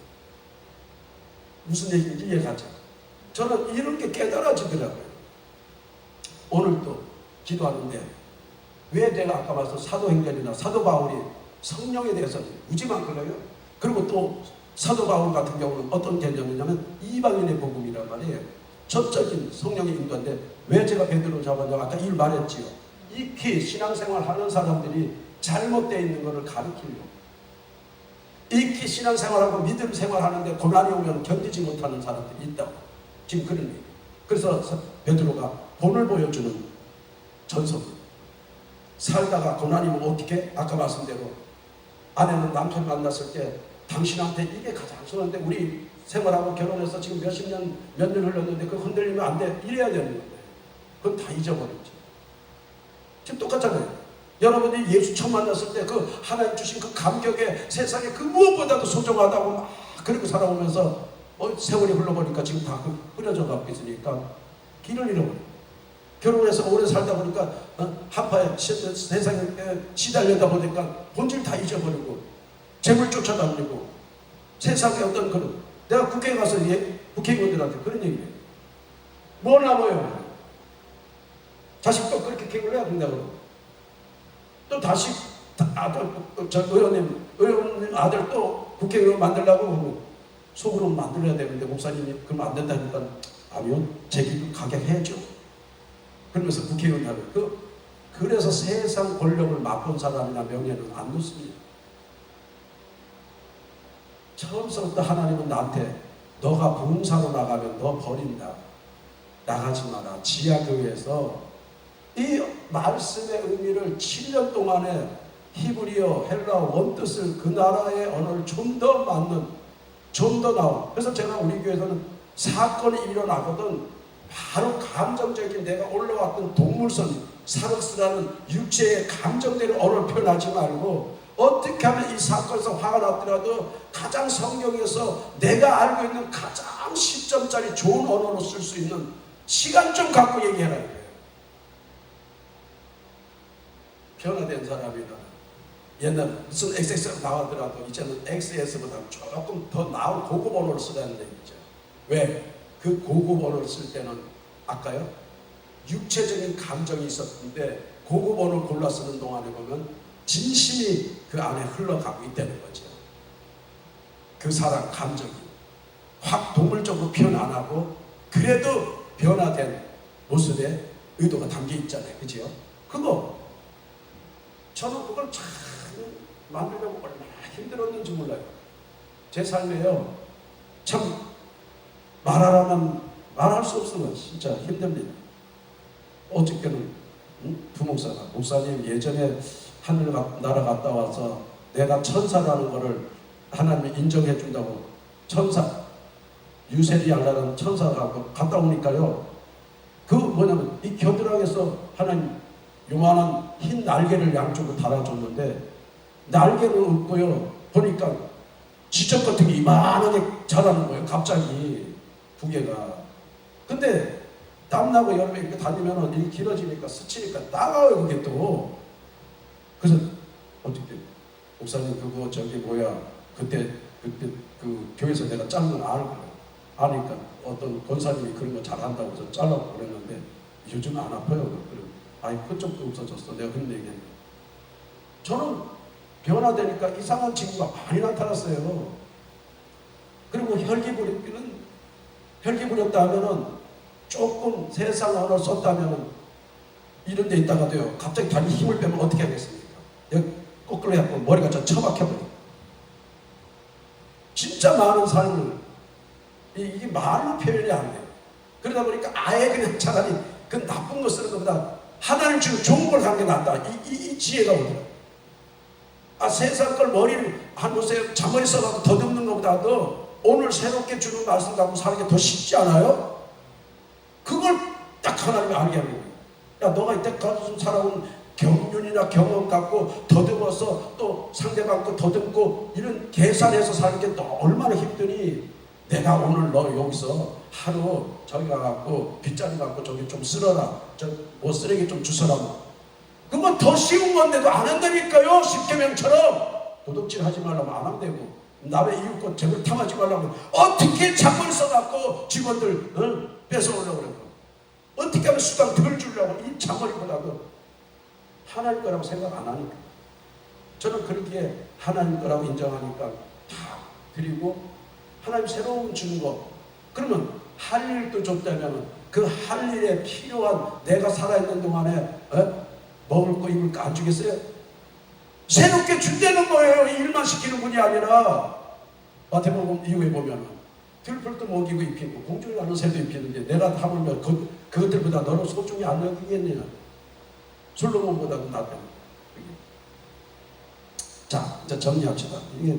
무슨 얘기인지 이해가죠. 저는 이런 게 깨달아지더라고요. 오늘 또 기도하는데 왜 내가 아까 말씀 사도행전이나 사도 바울이 성령에 대해서 무지만 걸려요. 그리고 또 사도 바울 같은 경우는 어떤 개념이냐면 이방인의 복음이란 말이에요. 전적인 성령의 인도인데 왜 제가 베드로 잡았냐고 아까 일 말했지요. 익히 신앙생활 하는 사람들이 잘못되어 있는 것을 가르치려고. 익히 신앙생활하고 믿음 생활하는데 고난이 오면 견디지 못하는 사람들이 있다고. 지금 그런 얘기예요. 그래서 베드로가 본을 보여주는 전설. 살다가 고난이 오면 어떻게? 아까 말씀대로 아내는 남편 만났을 때 당신한테 이게 가장 좋은데 우리 생활하고 결혼해서 지금 몇 년 흘렀는데 그거 흔들리면 안 돼. 이래야 되는 건데. 그건 다 잊어버렸지. 지금 똑같잖아요. 여러분이 예수 처음 만났을 때 그 하나님 주신 그 감격에 세상에 그 무엇보다도 소중하다고 막 그렇게 살아오면서 세월이 흘러보니까 지금 다 흐려져 가고 있으니까 길을 잃어버려. 결혼해서 오래 살다 보니까 한파에 세상에 시달리다 보니까 본질 다 잊어버리고 재물 쫓아다니고 세상에 어떤 그런 내가 국회에 가서 국회의원들한테 그런 얘기해요. 뭐 남아요? 자식도 그렇게 개그를 해야 된다고. 또 다시 아들, 의원님 아들 또 국회의원 만들려고 하면 속으로 만들어야 되는데 목사님이 그럼 안 된다니까 아니요 제 길 가게 해야죠. 그러면서 국회의원 하는 그래서 세상 권력을 맛본 사람이나 명예는 안 놓습니다. 처음부터 하나님은 나한테 너가 봉사로 나가면 너 버린다. 나가지 마라. 지하교회에서 이 말씀의 의미를 7년 동안에 히브리어, 헬라어, 원뜻을 그 나라의 언어를 좀 더 맞는, 좀 더 나온. 그래서 제가 우리 교회에서는 사건이 일어나거든 바로 감정적인 내가 올라왔던 동물선, 사르스라는 육체의 감정대로 언어를 표현하지 말고 어떻게 하면 이 사건에서 화가 났더라도 가장 성경에서 내가 알고 있는 가장 시점짜리 좋은 언어로 쓸 수 있는 시간 좀 갖고 얘기해라. 변화된 사람이라 옛날 무슨 XX가 나오더라도 이제는 XS보다 조금 더 나은 고급 언어를 쓰라는 얘기죠. 왜? 그 고급 언어를 쓸 때는 아까요? 육체적인 감정이 있었는데 고급 언어를 골라 쓰는 동안에 보면 진심이 그 안에 흘러가고 있다는 거죠. 그 사람 감정이 확 동물적으로 표현 안 하고 그래도 변화된 모습에 의도가 담겨 있잖아요. 그죠? 저는 그걸 참 만들려고 얼마나 힘들었는지 몰라요. 제 삶에요. 참 말하라면 말할 수 없으면 진짜 힘듭니다. 어저께는 부목사가 목사님 예전에 하늘 나라 갔다 와서 내가 천사라는 거를 하나님이 인정해 준다고 천사 유세리알라는 천사가 갔다 오니까요. 그 뭐냐면 이 겨드랑이에서 하나님 요만한 흰 날개를 양쪽으로 달아줬는데 날개는 없고요. 보니까 지적 같은 게 이만하게 자라는 거예요. 갑자기 부개가. 근데 땀나고 여름에 이렇게 다니면은 이게 길어지니까 스치니까 따가워요. 그게 또. 그래서 어떻게 목사님 그거 저기 뭐야 그때 그 교회에서 내가 자른 건 아니까 어떤 권사님이 그런 거 잘한다고 해서 잘라고 그랬는데 요즘 안 아파요. 그래. 아이 그쪽도 없어졌어. 내가 그런 얘기했는데 저는 변화되니까 이상한 친구가 많이 나타났어요. 그리고 혈기 부렸다 하면은 조금 세상 언어를 썼다면은 이런 데 있다가도요. 갑자기 다리 힘을 빼면 어떻게 하겠습니까? 여기 거꾸로 해갖고 머리가 저 처박혀버려요. 진짜 많은 삶을 이게 말로 표현이 안 돼요. 그러다 보니까 아예 그냥 차라리 그 나쁜 거 쓰는 것보다 하나님 주는 좋은 걸 하는 게 낫다. 이 지혜가 오더라고요. 세상 걸 머리를 한 곳에 잔머리 써갖고 더듬는 것보다도 오늘 새롭게 주는 말씀 갖고 사는 게 더 쉽지 않아요? 그걸 딱 하나님이 알게 하는 거예요. 야, 너가 이때까지 살아온 경륜이나 경험 갖고 더듬어서 또 상대방 거 더듬고 이런 계산해서 사는 게 너 얼마나 힘드니? 내가 오늘 너 여기서 하루 저기 가갖고 빗자루 갖고 저기 좀 쓸어라. 뭐 쓰레기 좀 주워라. 그거 더 쉬운 건데도 안 한다니까요. 십계명처럼 도둑질 하지 말라면 안 하면 되고 남의 이웃 재물 탐하지 말라면 어떻게 잔머리 써갖고 직원들 뺏어오려고 그러고 어떻게 하면 수당 덜 주려고 이 잔머리보다도 하나님 거라고 생각 안 하니까 저는 그렇게 하나님 거라고 인정하니까 다 드리고 하나님 새로운 주는 거 그러면 할 일도 줬다면 그 할 일에 필요한 내가 살아있는 동안에 먹을 거 입을 거 안 주겠어요? 새롭게 준다는 거예요. 일만 시키는 분이 아니라 마태복음 이후에 보면 들풀도 먹이고 입히고 공중에 나는 새도 입히는데 내가 하물며 그것들보다 너를 소중히 안 여기겠느냐. 솔로몬보다도 낫다. 자, 이제 정리합시다. 이게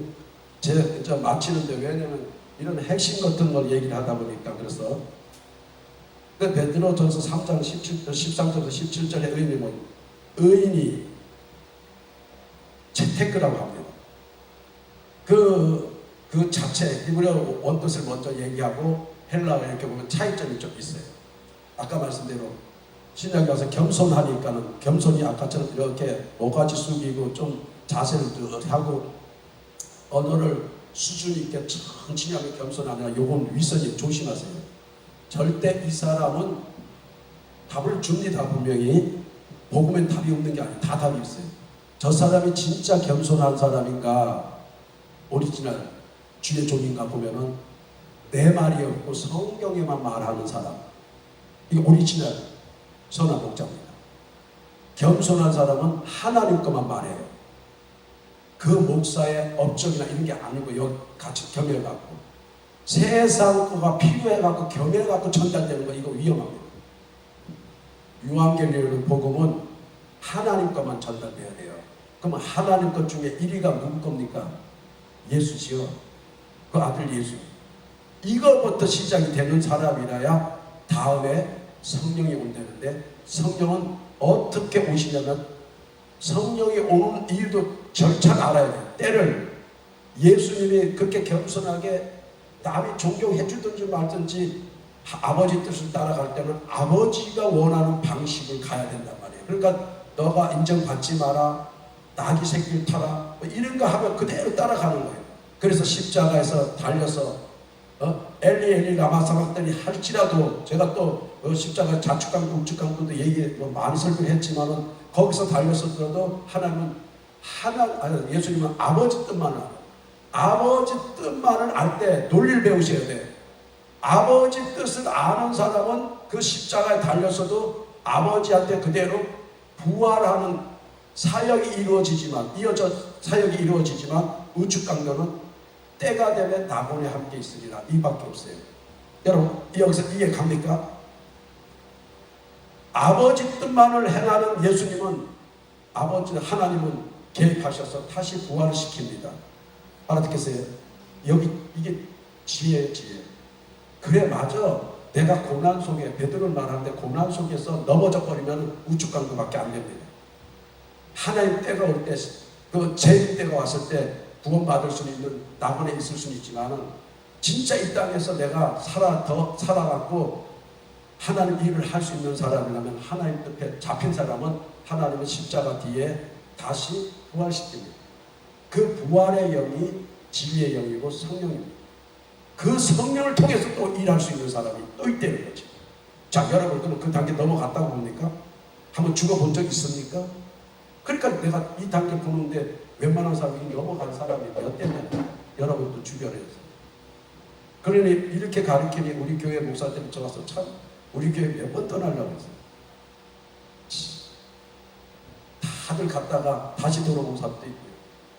이제 마치는데 왜냐면 이런 핵심 같은 걸 얘기를 하다 보니까 그래서 베드로전서 3장 13절에서 17절에 의인이 재테크라고 합니다. 그 자체 히브리어 원뜻을 먼저 얘기하고 헬라어 이렇게 보면 차이점이 좀 있어요. 아까 말씀대로 신약에 와서 겸손하니까는 겸손이 아까처럼 이렇게 모가지 숙이고 좀 자세를 하고 언어를 수준 있게 천천히 하면 겸손하냐. 요건 위선이 조심하세요. 절대 이 사람은 답을 줍니다. 분명히 복음엔 답이 없는 게 아니에요. 다 답이 있어요. 저 사람이 진짜 겸손한 사람인가 오리지널 주의 종인가 보면은 내 말이 없고 성경에만 말하는 사람 이게 오리지널 선한 목자입니다. 겸손한 사람은 하나님 것만 말해요. 그 목사의 업적이나 이런 게 아니고 여기 같이 경외해갖고 세상 거가 필요해갖고 경외해갖고 전달되는 거 이거 위험합니다. 유한겔리오는 복음은 하나님 것만 전달돼야 돼요. 그러면 하나님 것 중에 1위가 누구 겁니까? 예수지요. 그 아들 예수. 이거부터 시작이 되는 사람이라야 다음에 성령이 온다는데 성령은 어떻게 오시냐면 성령이 오는 이유도 절차를 알아야 돼요. 때를 예수님이 그렇게 겸손하게 남이 존경해 주든지 말든지 아버지 뜻을 따라갈 때는 아버지가 원하는 방식을 가야 된단 말이에요. 그러니까 너가 인정받지 마라, 나귀 새끼를 타라 뭐 이런 거 하면 그대로 따라가는 거예요. 그래서 십자가에서 달려서 엘리 엘리 라마 사박다니 할지라도 제가 또 십자가 좌측강도 우측강도도 많이 설명했지만은 거기서 달렸었더라도 예수님은 아버지 뜻만을 알아요. 아버지 뜻만을 알 때 논리를 배우셔야 돼. 아버지 뜻을 아는 사람은 그 십자가에 달렸어도 아버지한테 그대로 부활하는 사역이 사역이 이루어지지만 우측강도는 때가 되면 나본에 함께 있으리라 이밖에 없어요. 여러분 여기서 이해 갑니까? 아버지 뜻만을 행하는 예수님은, 아버지 하나님은 개입하셔서 다시 부활을 시킵니다. 알아듣겠어요? 여기 이게 지혜. 그래 맞아. 내가 고난 속에, 베드로는 말하는데 고난 속에서 넘어져 버리면 우측강도밖에 안 됩니다. 하나님 때가 올 때, 그 재림 때가 왔을 때 구원받을 수 있는 낙원에 있을 수는 있지만은 진짜 이 땅에서 내가 더 살아갖고 하나님 일을 할 수 있는 사람이라면, 하나님 뜻에 잡힌 사람은 하나님의 십자가 뒤에 다시 부활시킵니다. 그 부활의 영이 진리의 영이고 성령입니다. 그 성령을 통해서 또 일할 수 있는 사람이 또 있다는 거죠. 자, 여러분 그럼 그 단계 넘어갔다고 봅니까? 한번 죽어본 적 있습니까? 그러니까 내가 이 단계 보는데 웬만한 사람이 넘어간 사람이 몇 대냐? 여러분도 주변에서. 그러니 이렇게 가르치니 우리 교회 목사들이 저가서 참 우리 교회 몇 번 떠나려고 했어요. 다들 갔다가 다시 돌아온 사람도 있고요.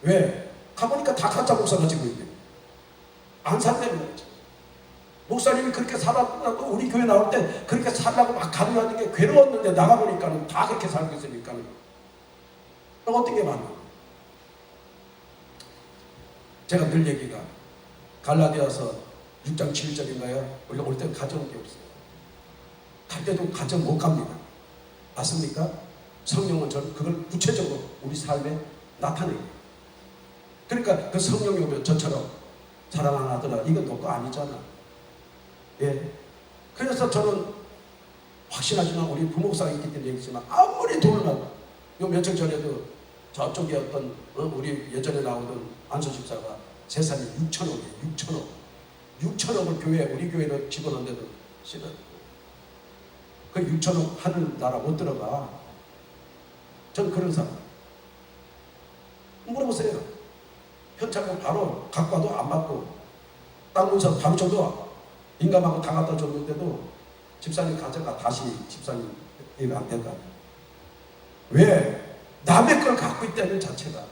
왜? 가보니까 다 가짜 목사가 지고 있대요. 안 산다는 거죠. 목사님이 그렇게 살았다고 우리 교회 나올 때 그렇게 살라고 막 가르하는 게 괴로웠는데 나가보니까는 다 그렇게 살고 있으니까는 어떤 게 맞나? 제가 늘 얘기가 갈라디아서 6장 7절인가요? 우리가 올 때는 가져온 게 없어요. 갈 때도 가정 못 갑니다. 맞습니까? 성령은 저는 그걸 구체적으로 우리 삶에 나타내요. 그러니까 그 성령이 오면 저처럼 사랑하는 아들아, 이건 너 거 아니잖아. 예. 그래서 저는 확신하지만 우리 부목사가 있기 때문에 얘기지만 아무리 돈을 요 며칠 전에도 저쪽에 어떤 우리 예전에 나오던 안수 집사가 재산이 6천억이에요. 6천억을 교회, 우리 교회로 집어넣는데도 싫어. 그 6천억 하늘 나라 못 들어가. 전 그런 사람. 물어보세요. 현찰금 바로 갖고 와도 안 받고 땅 문서 바로 줘도 인감하고 다 갖다 줬는데도 집사님 가져가. 다시 집사님 이거 안 된다. 왜? 남의 걸 갖고 있다는 자체가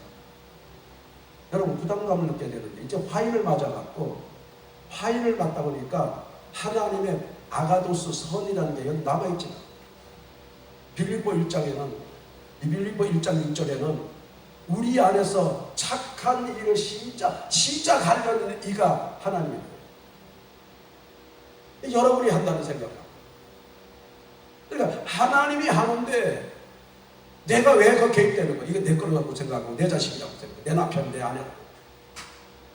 여러분 부담감을 느껴야 되는데 이제 화인을 맞아갖고 화인을 맞다 보니까 하나님의 아가도스 선이라는 게 여기 남아있지. 빌립보 1장에는 이 빌립보 1장 6절에는 우리 안에서 착한 일을 시작하려는 이가 하나님입니다. 여러분이 한다는 생각이야. 그러니까 하나님이 하는데 내가 왜 그 개입되는 거야? 이거 내 거라고 생각하고 내 자식이라고 생각하고 내 남편, 내 아내.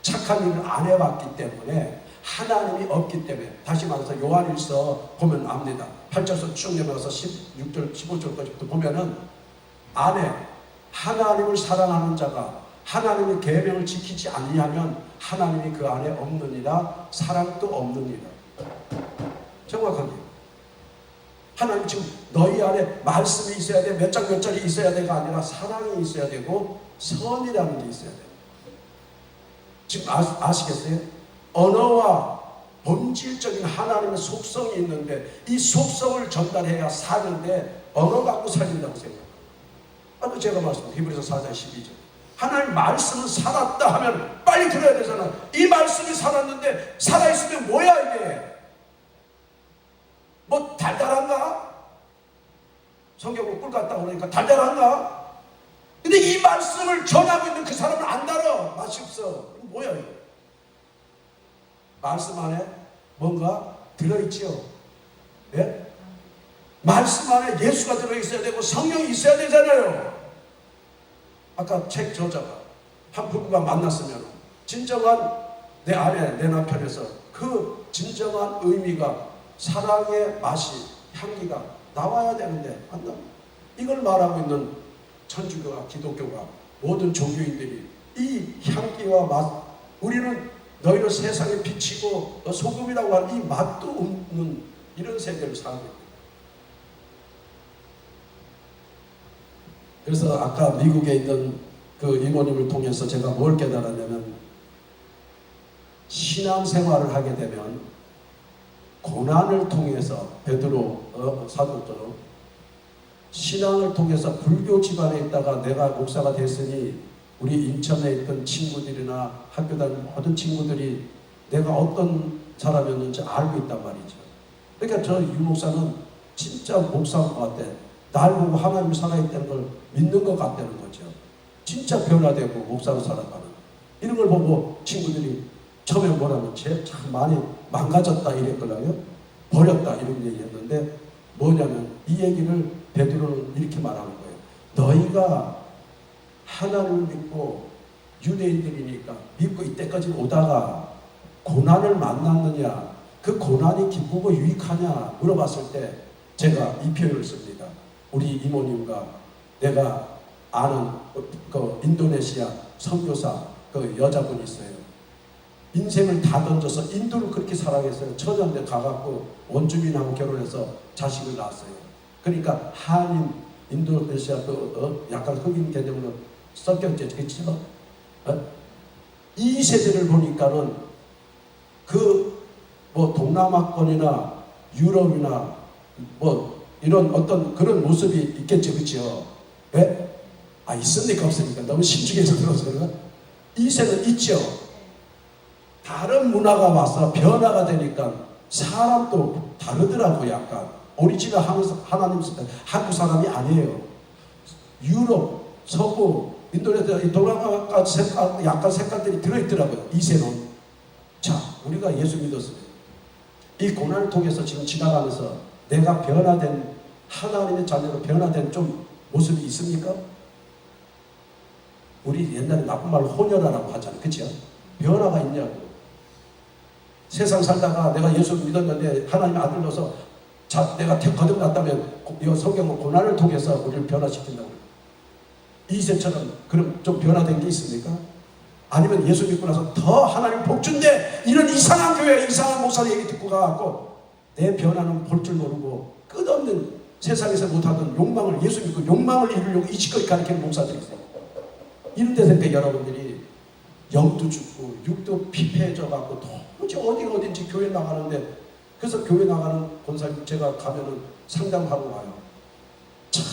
착한 일을 안 해봤기 때문에 하나님이 없기 때문에. 다시 말해서 요한일서 보면 압니다. 8절에서 쭉 내려가서 16절, 15절까지부터 보면은 안에 하나님을 사랑하는 자가 하나님의 계명을 지키지 아니하면 하나님이 그 안에 없느니라, 사랑도 없느니라. 정확하게 하나님 지금 너희 안에 말씀이 있어야 돼, 몇 장 몇 절이 있어야 돼가 아니라 사랑이 있어야 되고 선이라는 게 있어야 돼. 지금 아시겠어요? 언어와 본질적인 하나님의 속성이 있는데 이 속성을 전달해야 사는데 언어 갖고 살린다고 생각해요. 아까 제가 말씀드린 히브리서 4장 12절. 하나님 말씀은 살았다 하면 빨리 들어야 되잖아. 이 말씀이 살았는데 살아있으면 뭐야 이게? 뭐 달달한가? 성경은 꿀 같다고 그러니까 달달한가? 근데 이 말씀을 전하고 있는 그 사람은 안 달아. 맛이 없어. 뭐야 이거? 말씀 안에 뭔가 들어있지요. 예? 말씀 안에 예수가 들어있어야 되고 성령이 있어야 되잖아요. 아까 책 저자가 한 부부가 만났으면 진정한 내 아내, 내 남편에서 그 진정한 의미가 사랑의 맛이, 향기가 나와야 되는데 안 나와. 이걸 말하고 있는 천주교와 기독교가 모든 종교인들이 이 향기와 맛, 우리는 너희는 세상에 비치고 소금이라고 하는 이 맛도 없는 이런 세계를 살고 있다. 그래서 아까 미국에 있는 그 이모님을 통해서 제가 뭘 깨달았냐면 신앙생활을 하게 되면 고난을 통해서 베드로 사도처럼 신앙을 통해서 불교 집안에 있다가 내가 목사가 됐으니 우리 인천에 있던 친구들이나 학교 다니는 모든 친구들이 내가 어떤 사람이었는지 알고 있단 말이죠. 그러니까 저 유 목사는 진짜 목사인 것 같아. 날 보고 하나님이 살아있다는 걸 믿는 것 같다는 거죠. 진짜 변화되고 목사로 살아가는 이런 걸 보고 친구들이 처음에 뭐라면 참 많이 망가졌다 이랬거든요. 버렸다 이런 얘기했는데 뭐냐면 이 얘기를 베드로는 이렇게 말하는 거예요. 너희가 하나님을 믿고 유대인들이니까 믿고 이때까지 오다가 고난을 만났느냐, 그 고난이 기쁘고 유익하냐 물어봤을 때 제가 이 표현을 씁니다. 우리 이모님과 내가 아는 그 인도네시아 선교사 그 여자분이 있어요. 인생을 다 던져서 인도를 그렇게 사랑했어요. 천연대 가갖고 원주민하고 결혼해서 자식을 낳았어요. 그러니까 한인 인도네시아 또 약간 흑인 개념으로 섞였죠. 그렇죠? 이 세대를 보니까는 그 뭐 동남아권이나 유럽이나 뭐 이런 어떤 그런 모습이 있겠죠. 그렇죠? 왜? 있습니까? 없습니까? 너무 신중해서 들어서 그런가? 이 세대는 있죠. 다른 문화가 와서 변화가 되니까 사람도 다르더라고요. 약간 오리지널 하나님 한국 사람이 아니에요. 유럽, 서구, 인도네시아, 동남아가 약간 색깔들이 들어있더라고요. 이세는. 자, 우리가 예수 믿었어요. 이 고난을 통해서 지금 지나가면서 내가 변화된 하나님의 자녀로 변화된 좀 모습이 있습니까? 우리 옛날에 나쁜 말로 혼혈하라고 하잖아요. 그렇죠? 변화가 있냐고. 세상 살다가 내가 예수 믿었는데 하나님 아들로서 내가 거듭났다면 이 성경은 고난을 통해서 우리를 변화시킨다고. 이세처럼 그럼 좀 변화된 게 있습니까? 아니면 예수 믿고 나서 더 하나님 복준데 이런 이상한 교회 이상한 목사 얘기 듣고 가갖고 내 변화는 볼 줄 모르고 끝없는 세상에서 못하던 욕망을 예수 믿고 욕망을 이루려고 이치껏 가르치는 목사들이 있어요. 이런 데서 여러분들이 영도 죽고 육도 피폐해져갖고 도무지 어디가 어딘지 교회 나가는데 그래서 교회 나가는 권사님 제가 가면은 상담하고 와요. 참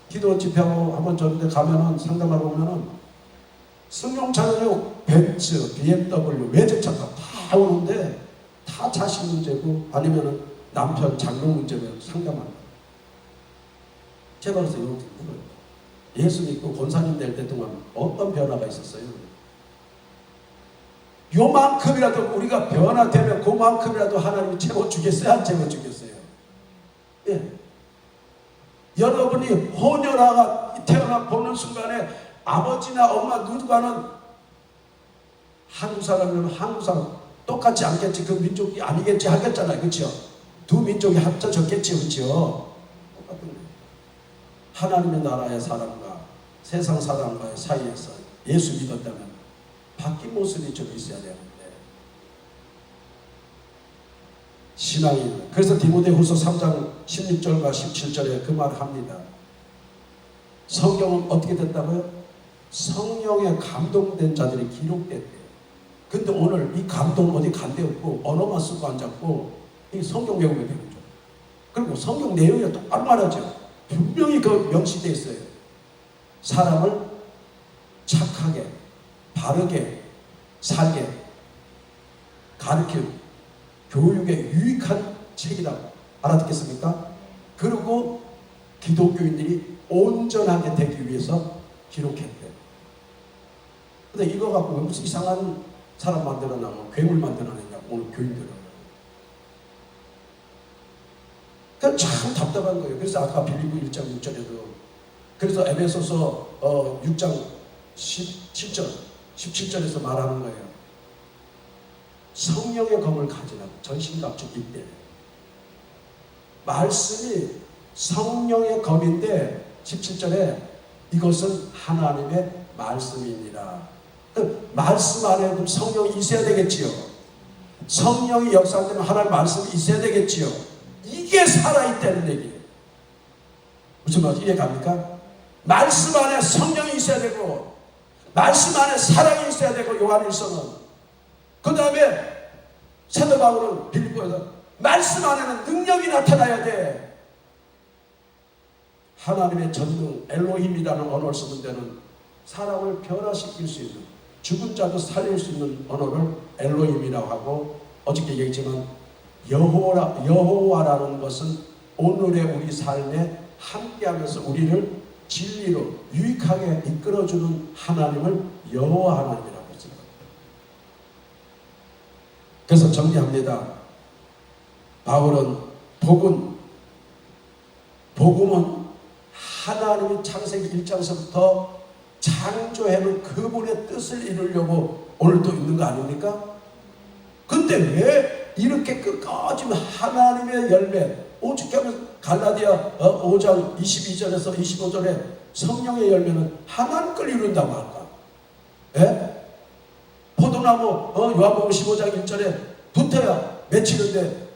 기도 집회하고 한번 저런데 가면은 상담하고 오면은 승용차는요 벤츠, BMW, 외제차가 다 오는데 다 자식 문제고 아니면은 남편 장로 문제면 상담합니다. 제가 그래서 이거 예수 믿고 권사님 될 때 동안 어떤 변화가 있었어요? 요만큼이라도 우리가 변화되면 그만큼이라도 하나님이 채워주겠어요? 안 채워주겠어요? 예. 여러분이 혼혈아가 태어나 보는 순간에 아버지나 엄마 누구가는 한국 사람이면 한국 사람 똑같지 않겠지. 그 민족이 아니겠지 하겠잖아요. 그렇죠? 두 민족이 합쳐졌겠지. 그렇죠? 똑같은 거예요. 하나님의 나라의 사람과 세상 사람과의 사이에서 예수 믿었다면 바뀐 모습이 좀 있어야 되는데 신앙이 그래서 디모데후서 3장 16절과 17절에 그 말을 합니다. 성경은 어떻게 됐다고요? 성령에 감동된 자들이 기록됐대요. 근데 오늘 이 감동 어디 간데 없고 언어만 쓰고 앉았고 이 성경 외우게 되는 거죠. 그리고 성경 내용이 똑바로 말하죠. 분명히 그 명시되어 있어요. 사람을 착하게 바르게 살게 가르치는 교육에 유익한 책이라고 알아듣겠습니까? 그리고 기독교인들이 온전하게 되기 위해서 기록했대요. 근데 이거 갖고 무슨 이상한 사람 만들어내고 괴물 만들어내냐고 오늘 교인들은. 그러니까 참 답답한 거예요. 그래서 아까 빌립보 1장 6절에도 그래서 에베소서 6장 17절 17절에서 말하는 거예요. 성령의 검을 가지라고 전신갑주기 때 말씀이 성령의 검인데 17절에 이것은 하나님의 말씀이니라. 그 말씀 안에 성령이 있어야 되겠지요. 성령이 역사되면 하나님의 말씀이 있어야 되겠지요. 이게 살아있다는 얘기예요. 무슨 말인지 이해갑니까? 말씀 안에 성령이 있어야 되고 말씀 안에 사랑이 있어야 되고 요한일서는 그 다음에 사도 바울은 빌립보에서 말씀 안에는 능력이 나타나야 돼. 하나님의 전능 엘로힘이라는 언어를 쓰는 데는 사람을 변화시킬 수 있는 죽은 자도 살릴 수 있는 언어를 엘로힘이라고 하고 어저께 얘기했지만 여호와라는 것은 오늘의 우리 삶에 함께하면서 우리를 진리로 유익하게 이끌어주는 하나님을 여호와 하나님이라고 했습니다. 그래서 정리합니다. 바울은 복음은 하나님이 창세기 1장서부터 창조해놓은 그분의 뜻을 이루려고 오늘도 있는 거 아닙니까? 근데 왜 이렇게 끝까지 하나님의 열매, 오죽 하면 갈라디아 5장 22절에서 25절에 성령의 열매는 하나님 걸 이룬다고 할까? 예? 포도나무 요한복음 15장 1절에 붙어야 맺히는데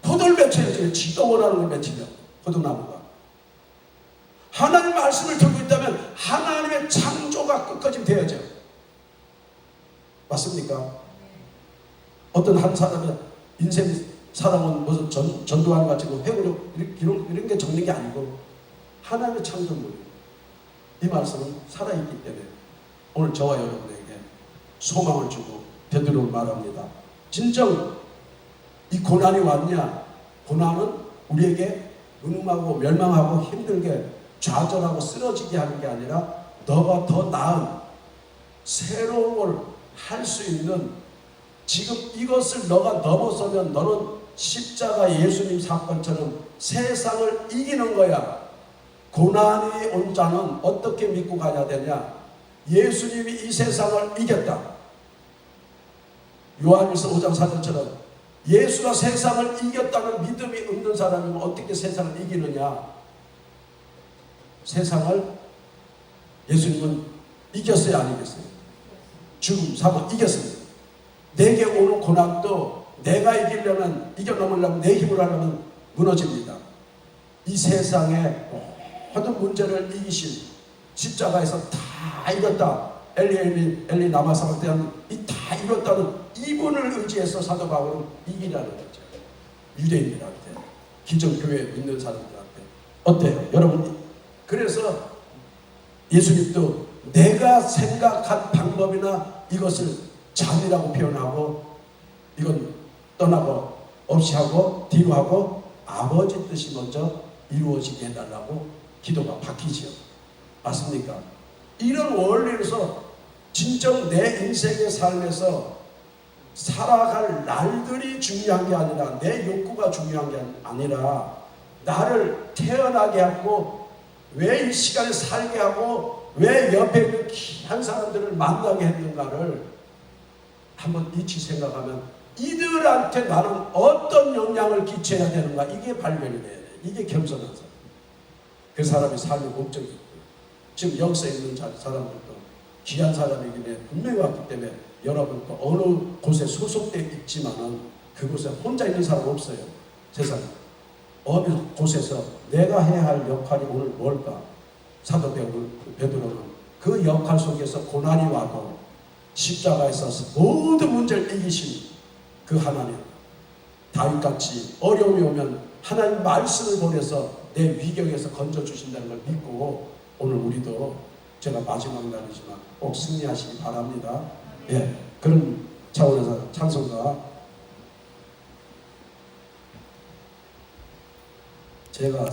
포도를 맺혀야지 지가 원하는 걸 맺히려 포도나무가. 하나님 말씀을 들고 있다면 하나님의 창조가 끝까지 돼야죠. 맞습니까? 어떤 한 사람의 인생 살아온 무슨 전도하는 것 같이 회고록 이런 게 적는 게 아니고 하나님의 창조물이에요. 이 말씀은 살아있기 때문에 오늘 저와 여러분에게 소망을 주고 베드로를 말합니다. 진정 이 고난이 왔냐? 고난은 우리에게 음음하고 멸망하고 힘들게 좌절하고 쓰러지게 하는 게 아니라 너가 더 나은 새로운 걸 할 수 있는, 지금 이것을 너가 넘어서면 너는 십자가 예수님 사건처럼 세상을 이기는 거야. 고난이 온 자는 어떻게 믿고 가야 되냐? 예수님이 이 세상을 이겼다. 요한일서 5장 4절처럼 예수가 세상을 이겼다는 믿음이 없는 사람이면 어떻게 세상을 이기느냐? 세상을 예수님은 이겼어요, 안 이겼어요? 죽음, 사망 이겼습니다. 내게 오는 고난도 내가 이겨넘으려면 내 힘으로 하려면 무너집니다. 이 세상의 모든 문제를 이기신 십자가에서 다 이겼다. 엘리 남아사막 때는 이 다 이뤘다는 이분을 의지해서 사도 바울은 이기라는 거죠. 유대인들한테, 기존교회 믿는 사람들한테. 어때요? 여러분, 그래서 예수님도 내가 생각한 방법이나 이것을 잠이라고 표현하고 이건 떠나고 없이 하고 뒤로 하고 아버지 뜻이 먼저 이루어지게 해달라고 기도가 바뀌지요. 맞습니까? 이런 원리로서 진정 내 인생의 삶에서 살아갈 날들이 중요한 게 아니라 내 욕구가 중요한 게 아니라 나를 태어나게 하고 왜 이 시간에 살게 하고 왜 옆에 있는 귀한 사람들을 만나게 했는가를 한번 이치 생각하면 이들한테 나는 어떤 영향을 끼쳐야 되는가, 이게 발견이 돼야 돼. 이게 겸손한 사람. 그 사람의 삶의 목적이 있고요. 지금 역사에 있는 사람들도 귀한 사람이기 때문에 분명히 왔기 때문에 여러분도 어느 곳에 소속되어 있지만은 그곳에 혼자 있는 사람 없어요. 세상에. 어느 곳에서 내가 해야 할 역할이 오늘 뭘까? 사도 베드로는 그 역할 속에서 고난이 와도 십자가에서 모든 문제를 이기신 그 하나님, 다윗같이 어려움이 오면 하나님 말씀을 보내서 내 위경에서 건져주신다는 걸 믿고 오늘 우리도 제가 마지막 날이지만 꼭 승리하시기 바랍니다. 예, 그런 차원에서 찬송가 제가